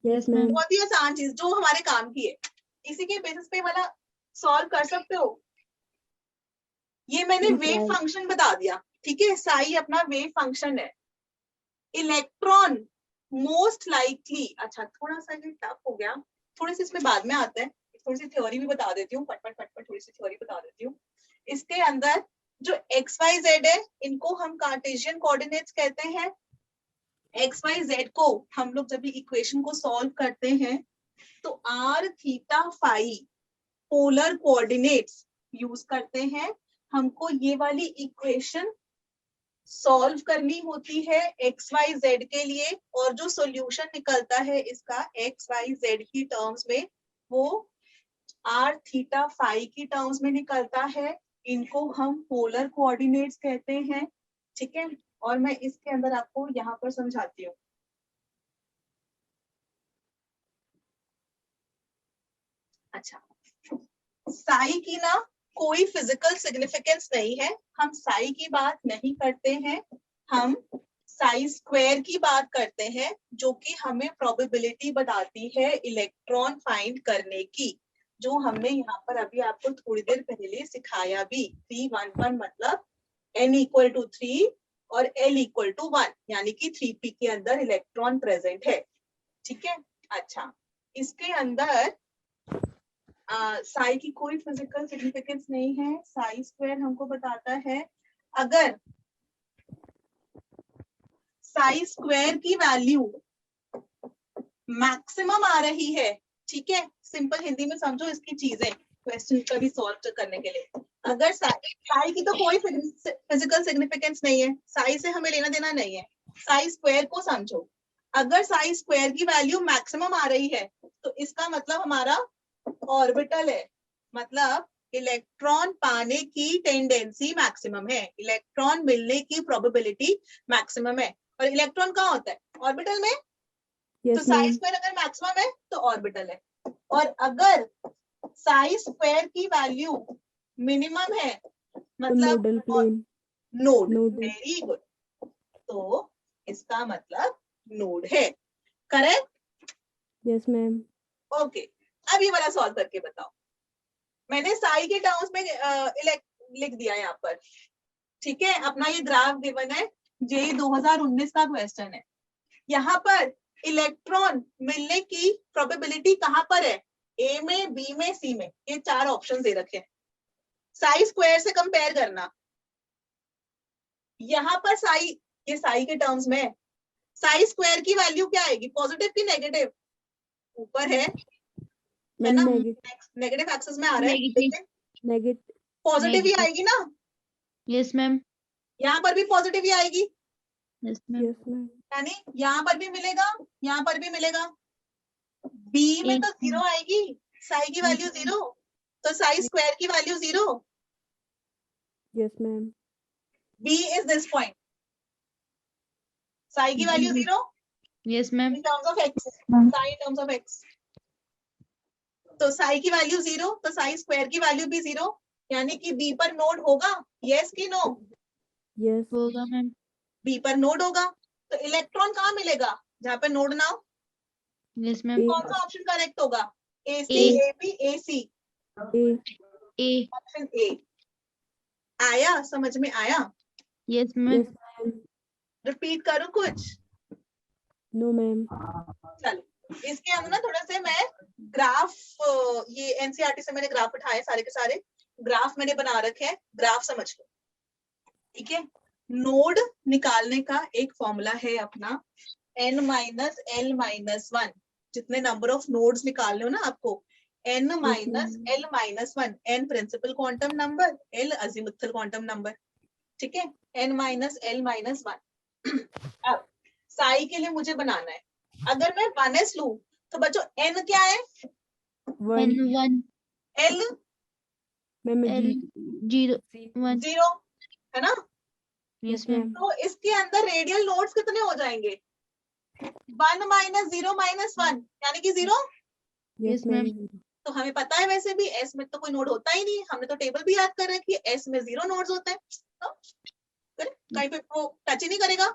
Yes ma'am. बहुत ही आसान चीज जो हमारे काम की है, इसी के बेसिस पे वाला सॉल्व कर सकते हो। ये मैंने ठीक वेव है। फंक्शन बता दिया, ठीक है, साई अपना वेव फंक्शन है। इलेक्ट्रॉन मोस्ट लाइकली, अच्छा थोड़ा सा ये टफ हो गया, थोड़ी सी इसमें बाद में आता है, थोड़ी सी थ्योरी भी बता देती हूँ, फटफट थोड़ी सी थ्योरी बता देती हूँ। इसके अंदर जो XYZ है, इनको हम कार्टेशियन कोऑर्डिनेट्स कहते हैं। XYZ को हम लोग जब इक्वेशन को सॉल्व करते हैं तो R theta phi polar coordinates use करते हैं। हमको ये वाली इक्वेशन सॉल्व करनी होती है XYZ के लिए, और जो सॉल्यूशन निकलता है इसका XYZ की टर्म्स में वो R थीटा फाई की टर्म्स में निकलता है। इनको हम पोलर कोऑर्डिनेट्स कहते हैं, ठीक है। और मैं इसके अंदर आपको यहाँ पर समझाती हूँ। अच्छा, साई की ना कोई फिजिकल सिग्निफिकेंस नहीं है, हम साई की बात नहीं करते हैं, हम साई स्क्वायर की बात करते हैं, जो कि हमें प्रोबेबिलिटी बताती है इलेक्ट्रॉन फाइंड करने की, जो हमने यहाँ पर अभी आपको थोड़ी देर पहले सिखाया भी। 311 मतलब n इक्वल टू 3 और L इक्वल टू 1, यानी कि 3p के अंदर इलेक्ट्रॉन प्रेजेंट है, ठीक है। अच्छा, इसके अंदर साई की कोई फिजिकल सिग्निफिकेंस नहीं है। साई स्क्वायर हमको बताता है अगर साई स्क्वायर की वैल्यू मैक्सिमम आ रही है, ठीक है, सिंपल हिंदी में समझो इसकी चीजें क्वेश्चन का भी सॉल्व करने के लिए। अगर साई की तो कोई फिजिकल सिग्निफिकेंस नहीं है, साई से हमें लेना देना नहीं है, साई स्क्वायर को समझो। अगर साई स्क्वायर की वैल्यू मैक्सिमम आ रही है तो इसका मतलब हमारा ऑर्बिटल है, मतलब इलेक्ट्रॉन पाने की टेंडेंसी मैक्सिमम है, इलेक्ट्रॉन मिलने की प्रोबेबिलिटी मैक्सिमम है। और इलेक्ट्रॉन कहाँ होता है? ऑर्बिटल में। तो यस साई मैम, स्क्वायर अगर मैक्सिमम है तो ऑर्बिटल है, और अगर साई स्क्वायर की वैल्यू मिनिमम है तो मतलब nodal plane, node. Node. Very good, तो इसका मतलब नोड है, करेक्ट। यस मैम, ओके, अब ये वाला सॉल्व करके बताओ। मैंने साई के टर्म्स में लिख दिया यहाँ पर, ठीक है। अपना ये ग्राफ गिवन है, जे 2019 का क्वेश्चन है। यहाँ पर इलेक्ट्रॉन मिलने की प्रोबेबिलिटी कहाँ पर है? ए में, बी में, सी में, ये 4 ऑप्शन दे रखे हैं। साई स्क्वायर से कंपेयर करना, यहाँ पर साई, ये साई के टर्म्स में है, साई स्क्वायर की वैल्यू क्या आएगी? पॉजिटिव की नेगेटिव? ऊपर है ना, नेगेटिव एक्सिस में आ रहा है, Negative. नेगेटिव, पॉजिटिव ही Negative. आएगी ना, यस मैम, यहाँ पर भी पॉजिटिव ही आएगी, यस मैम, यस मैम, यानी यहाँ पर भी मिलेगा, यहाँ पर भी मिलेगा। बी में तो 0 आएगी, साई की वैल्यू 0, तो साई स्क्वायर की value 0। Yes ma'am, B is this point, psi की value 0 yes ma'am, in terms of x, psi in terms of x। तो साई की वैल्यू 0, तो साई स्क्वायर की वैल्यू भी 0, यानी कि बी पर नोड होगा, यस की नो? यस, होगा मैम, बी पर नोड होगा, तो इलेक्ट्रॉन कहाँ मिलेगा जहाँ पे नोड ना हो? यस मैम, कौन सा ऑप्शन करेक्ट होगा? A C, A. A B, A C, A, A, option A. आया समझ में? आया? Yes ma'am, yes ma'am, repeat करूं कुछ? नो मैम, चलो, इसके अंदर ना थोड़ा से मैं ग्राफ, ये एनसीईआरटी से मैंने ग्राफ उठाए, सारे के सारे ग्राफ मैंने बना रखे हैं, ग्राफ समझ लो, ठीक है। नोड निकालने का एक फॉर्मूला है अपना, n माइनस l माइनस 1, जितने नंबर ऑफ नोड्स निकालने हो ना आपको, n minus l minus 1, n principal quantum number, l azimuthal quantum number, ठीक है, n माइनस l माइनस 1। अब साई के लिए मुझे बनाना है, अगर मैं 1s लूं तो बच्चों n क्या है? One, N1, l ma'am, L, 0, 1, 0 है ना। यस मैम, तो इसके अंदर रेडियल नोड्स कितने हो जाएंगे? 1 माइनस 0 माइनस 1, यानी कि 0। Yes Yes, ma'am. मैम, तो हमें पता है वैसे भी एस में तो कोई नोड होता ही नहीं, हमने तो टेबल भी याद कर रखी है, एस में 0 नोड्स होते हैं, तो कहीं पे वो टच ही नहीं करेगा,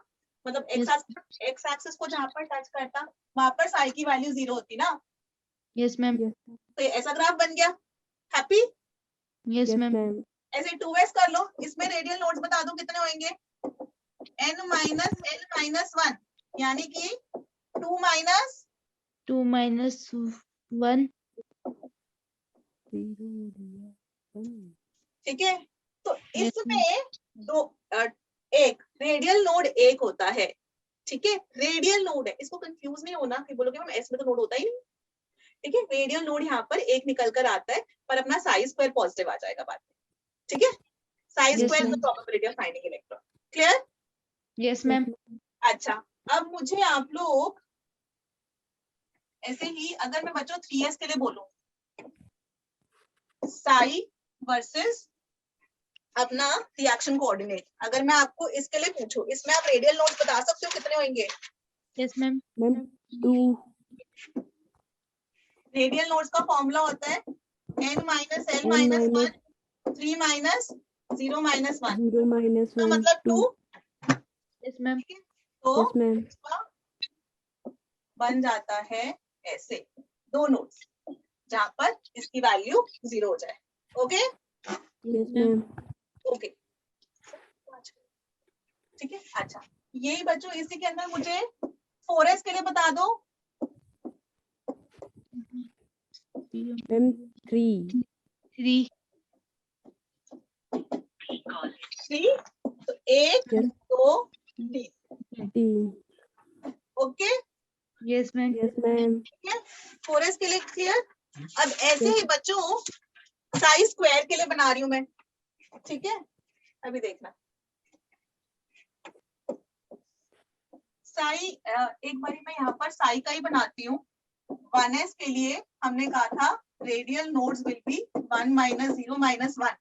मतलब एक्स एक्सिस को जहां पर टच करता वहां पर साई की वैल्यू 0 होती ना। यस मैम, यस, तो ये ऐसा ग्राफ बन गया, happy. Yes yes ma'am, ma'am, ऐसे 2s कर लो, इसमें रेडियल नोड्स बता दो कितने होंगे? n माइनस l माइनस 1, यानी कि 2 माइनस 2 minus 1. 0 हो गया 1 ठीक है। तो Yes, इसमें दो एक रेडियल नोड एक होता है, ठीक है, रेडियल नोड है, इसको कंफ्यूज नहीं होना कि बोलोगे मैम एस में तो नोड होता ही नहीं, ठीक है, रेडियल नोड यहाँ पर एक निकल कर आता है, पर अपना साई स्क्वायर पॉजिटिव आ जाएगा बाद में, ठीक है, Sai Yes, square is the ma'am. Probability of finding electron. Clear? Yes, ma'am. अच्छा, अब मुझे आप लोग ऐसे ही, अगर मैं बच्चों 3s के लिए बोलूं, साई वर्सेस अपना रिएक्शन कोऑर्डिनेट, अगर मैं आपको इसके लिए पूछूं, इसमें आप रेडियल नोड्स बता सकते हो कितने होंगे? Yes, ma'am. Ma'am 2 radial nodes का फॉर्मूला होता है n minus l n minus minus 1 3 minus 0 minus 1 0 minus का 1 मतलब 2, 2 Yes, ma'am. तो yes ma'am इसका बन जाता है ऐसे दो नोड्स जहां पर इसकी वैल्यू 0 हो जाए। ओके yes ma'am ओके ठीक है। अच्छा, यही बच्चों इसी के अंदर मुझे 4s के लिए बता दो। मैम 3 3. 3 तो 1 yes 2 3 3 okay Yes, ma'am. yes ma'am ठीक है, 4s के लिए क्लियर। अब ऐसे Yes. ही बच्चों साई स्क्वायर के लिए बना रही हूं मैं, ठीक है, अभी देखना साई एक बारी मैं यहाँ पर साई का ही बनाती हूँ। 1s के लिए हमने कहा था radial nodes will be 1 minus 0 minus 1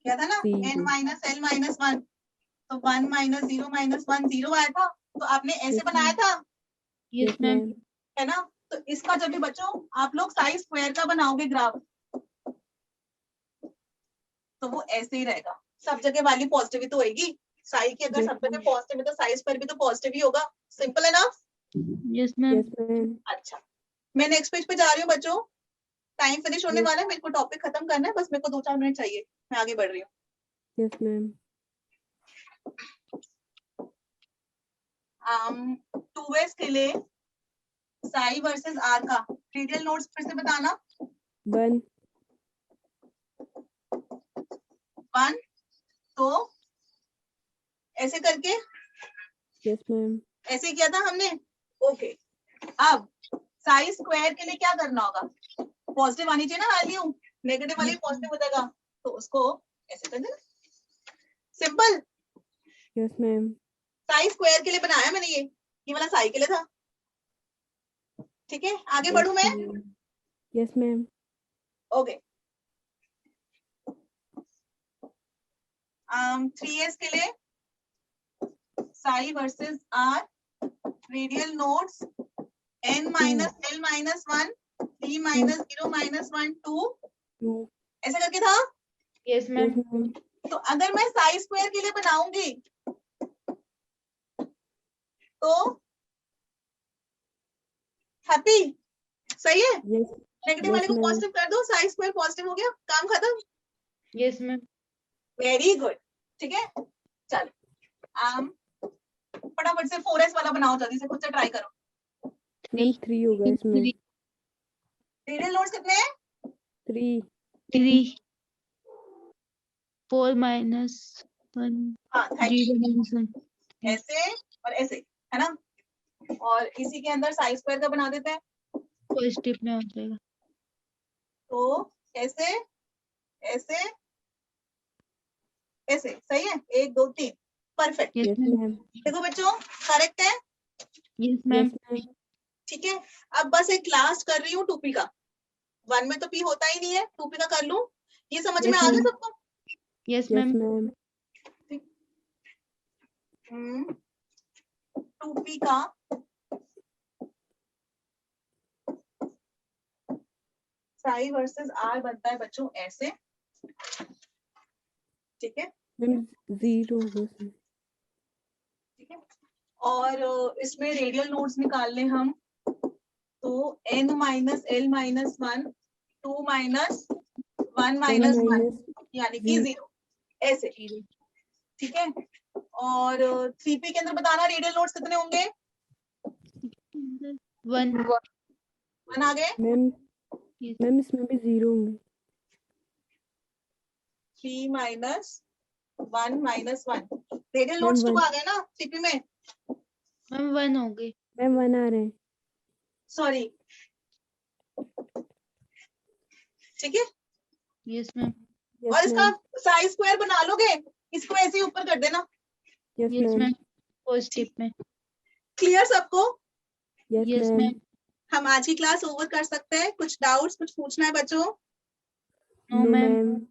क्या था ना, Zero. n minus l minus 1, तो 1 माइनस 0 माइनस 1 0 आया था, तो आपने ऐसे Yes, बनाया था, Yes, yes ma'am. ma'am है ना। तो इसका जब भी बच्चों आप लोग साई स्क्वायर का बनाओगे ग्राफ, तो वो ऐसे ही रहेगा, सब जगह वैल्यू पॉजिटिव ही तो होगी, साई की अगर Yes, सब जगह ma'am. पॉजिटिव है तो साई स्क्वायर भी तो पॉजिटिव ही होगा, सिंपल है ना। Yes, ma'am. yes ma'am अच्छा, मैं नेक्स्ट पेज पे जा रही हूँ बच्चों, टाइम फिनिश होने Yes. वाला है, मेरे को टॉपिक खत्म करना है, बस मेरे को 2-4 मिनट चाहिए, मैं आगे बढ़ रही हूँ। yes ma'am 2s के लिए साई वर्सेस आर का रेडियल नोड्स फिर से बताना। 1 1 तो ऐसे करके yes ma'am ऐसे किया था हमने, ओके। अब साई स्क्वायर के लिए क्या करना होगा, पॉजिटिव आनी चाहिए ना वैल्यू, नेगेटिव वाली पॉजिटिव हो जाएगा, तो उसको ऐसे कर देना, simple. yes ma'am Sai square के लिए बनाया मैंने, ये वाला साई के लिए था, ठीक है, आगे बढ़ू मैं। yes ma'am ओके 3s के लिए psi versus R radial nodes n minus l minus 1 3 minus 0 minus 1 2 2 ऐसे करके था। Yes, ma'am. yes ma'am तो अगर मैं साई स्क्वायर के लिए बनाऊंगी तो हैप्पी, सही है, yes नेगेटिव yes वाले को ma'am पॉजिटिव कर दो, साई स्क्वायर पॉजिटिव हो गया, काम खत्म। Yes, ma'am. वेरी गुड, ठीक है, चलो फटाफट से 4s वाला बनाओ, जल्दी से खुद से ट्राई करो। मैम 3 होगा इसमें 3. रेडियल नोड्स कितने हैं? 3 3. 4 minus 1. हाँ थैंक यू, 0 minus 1. ऐसे और ऐसे, है ना, और इसी के अंदर साई स्क्वायर का बना देते हैं, पॉजिटिव में हो जाएगा. तो ऐसे ऐसे ऐसे, सही है, 1 2 3 perfect. Yes, yes ma'am. ma'am देखो बच्चों करेक्ट है, Yes, ma'am. yes ma'am ठीक है। अब बस एक लास्ट कर रही हूँ 2p का, 1 में तो p होता ही नहीं है, 2p का कर लूं, ये समझ Yes, में आ गया ma'am. सबको? Yes, yes ma'am. ma'am 2p का साई वर्सेस आर बनता है बच्चों ऐसे, ठीक है, मैम 0 होगा इसमें ठीक है, और इसमें रेडियल नोड्स निकाल लें हम, तो n minus l minus 1 2 minus 1 minus 1 minus यानी कि 0 ऐसे, ठीक है, और 3p के अंदर बताना रेडियल नोड्स कितने होंगे? 1 1 आ गए, मैम इसमें भी 0 होंगे। 3 minus 1 minus 1 रेडियल नोट्स 2 1 आ गए ना सीपी में, मैम 1 हो गए। मैम 1 आ रहे हैं। सॉरी, ठीक है। Yes ma'am. और यस इसका मैम। साइज स्क्वायर बना लोगे, इसको ऐसे ही ऊपर कर देना। Yes yes ma'am. Ma'am first step में। क्लियर सबको? Yes yes ma'am. मैम। हम आज की क्लास ओवर कर सकते हैं, कुछ डाउट्स कुछ पूछना है बच्चों? No no ma'am. मैम।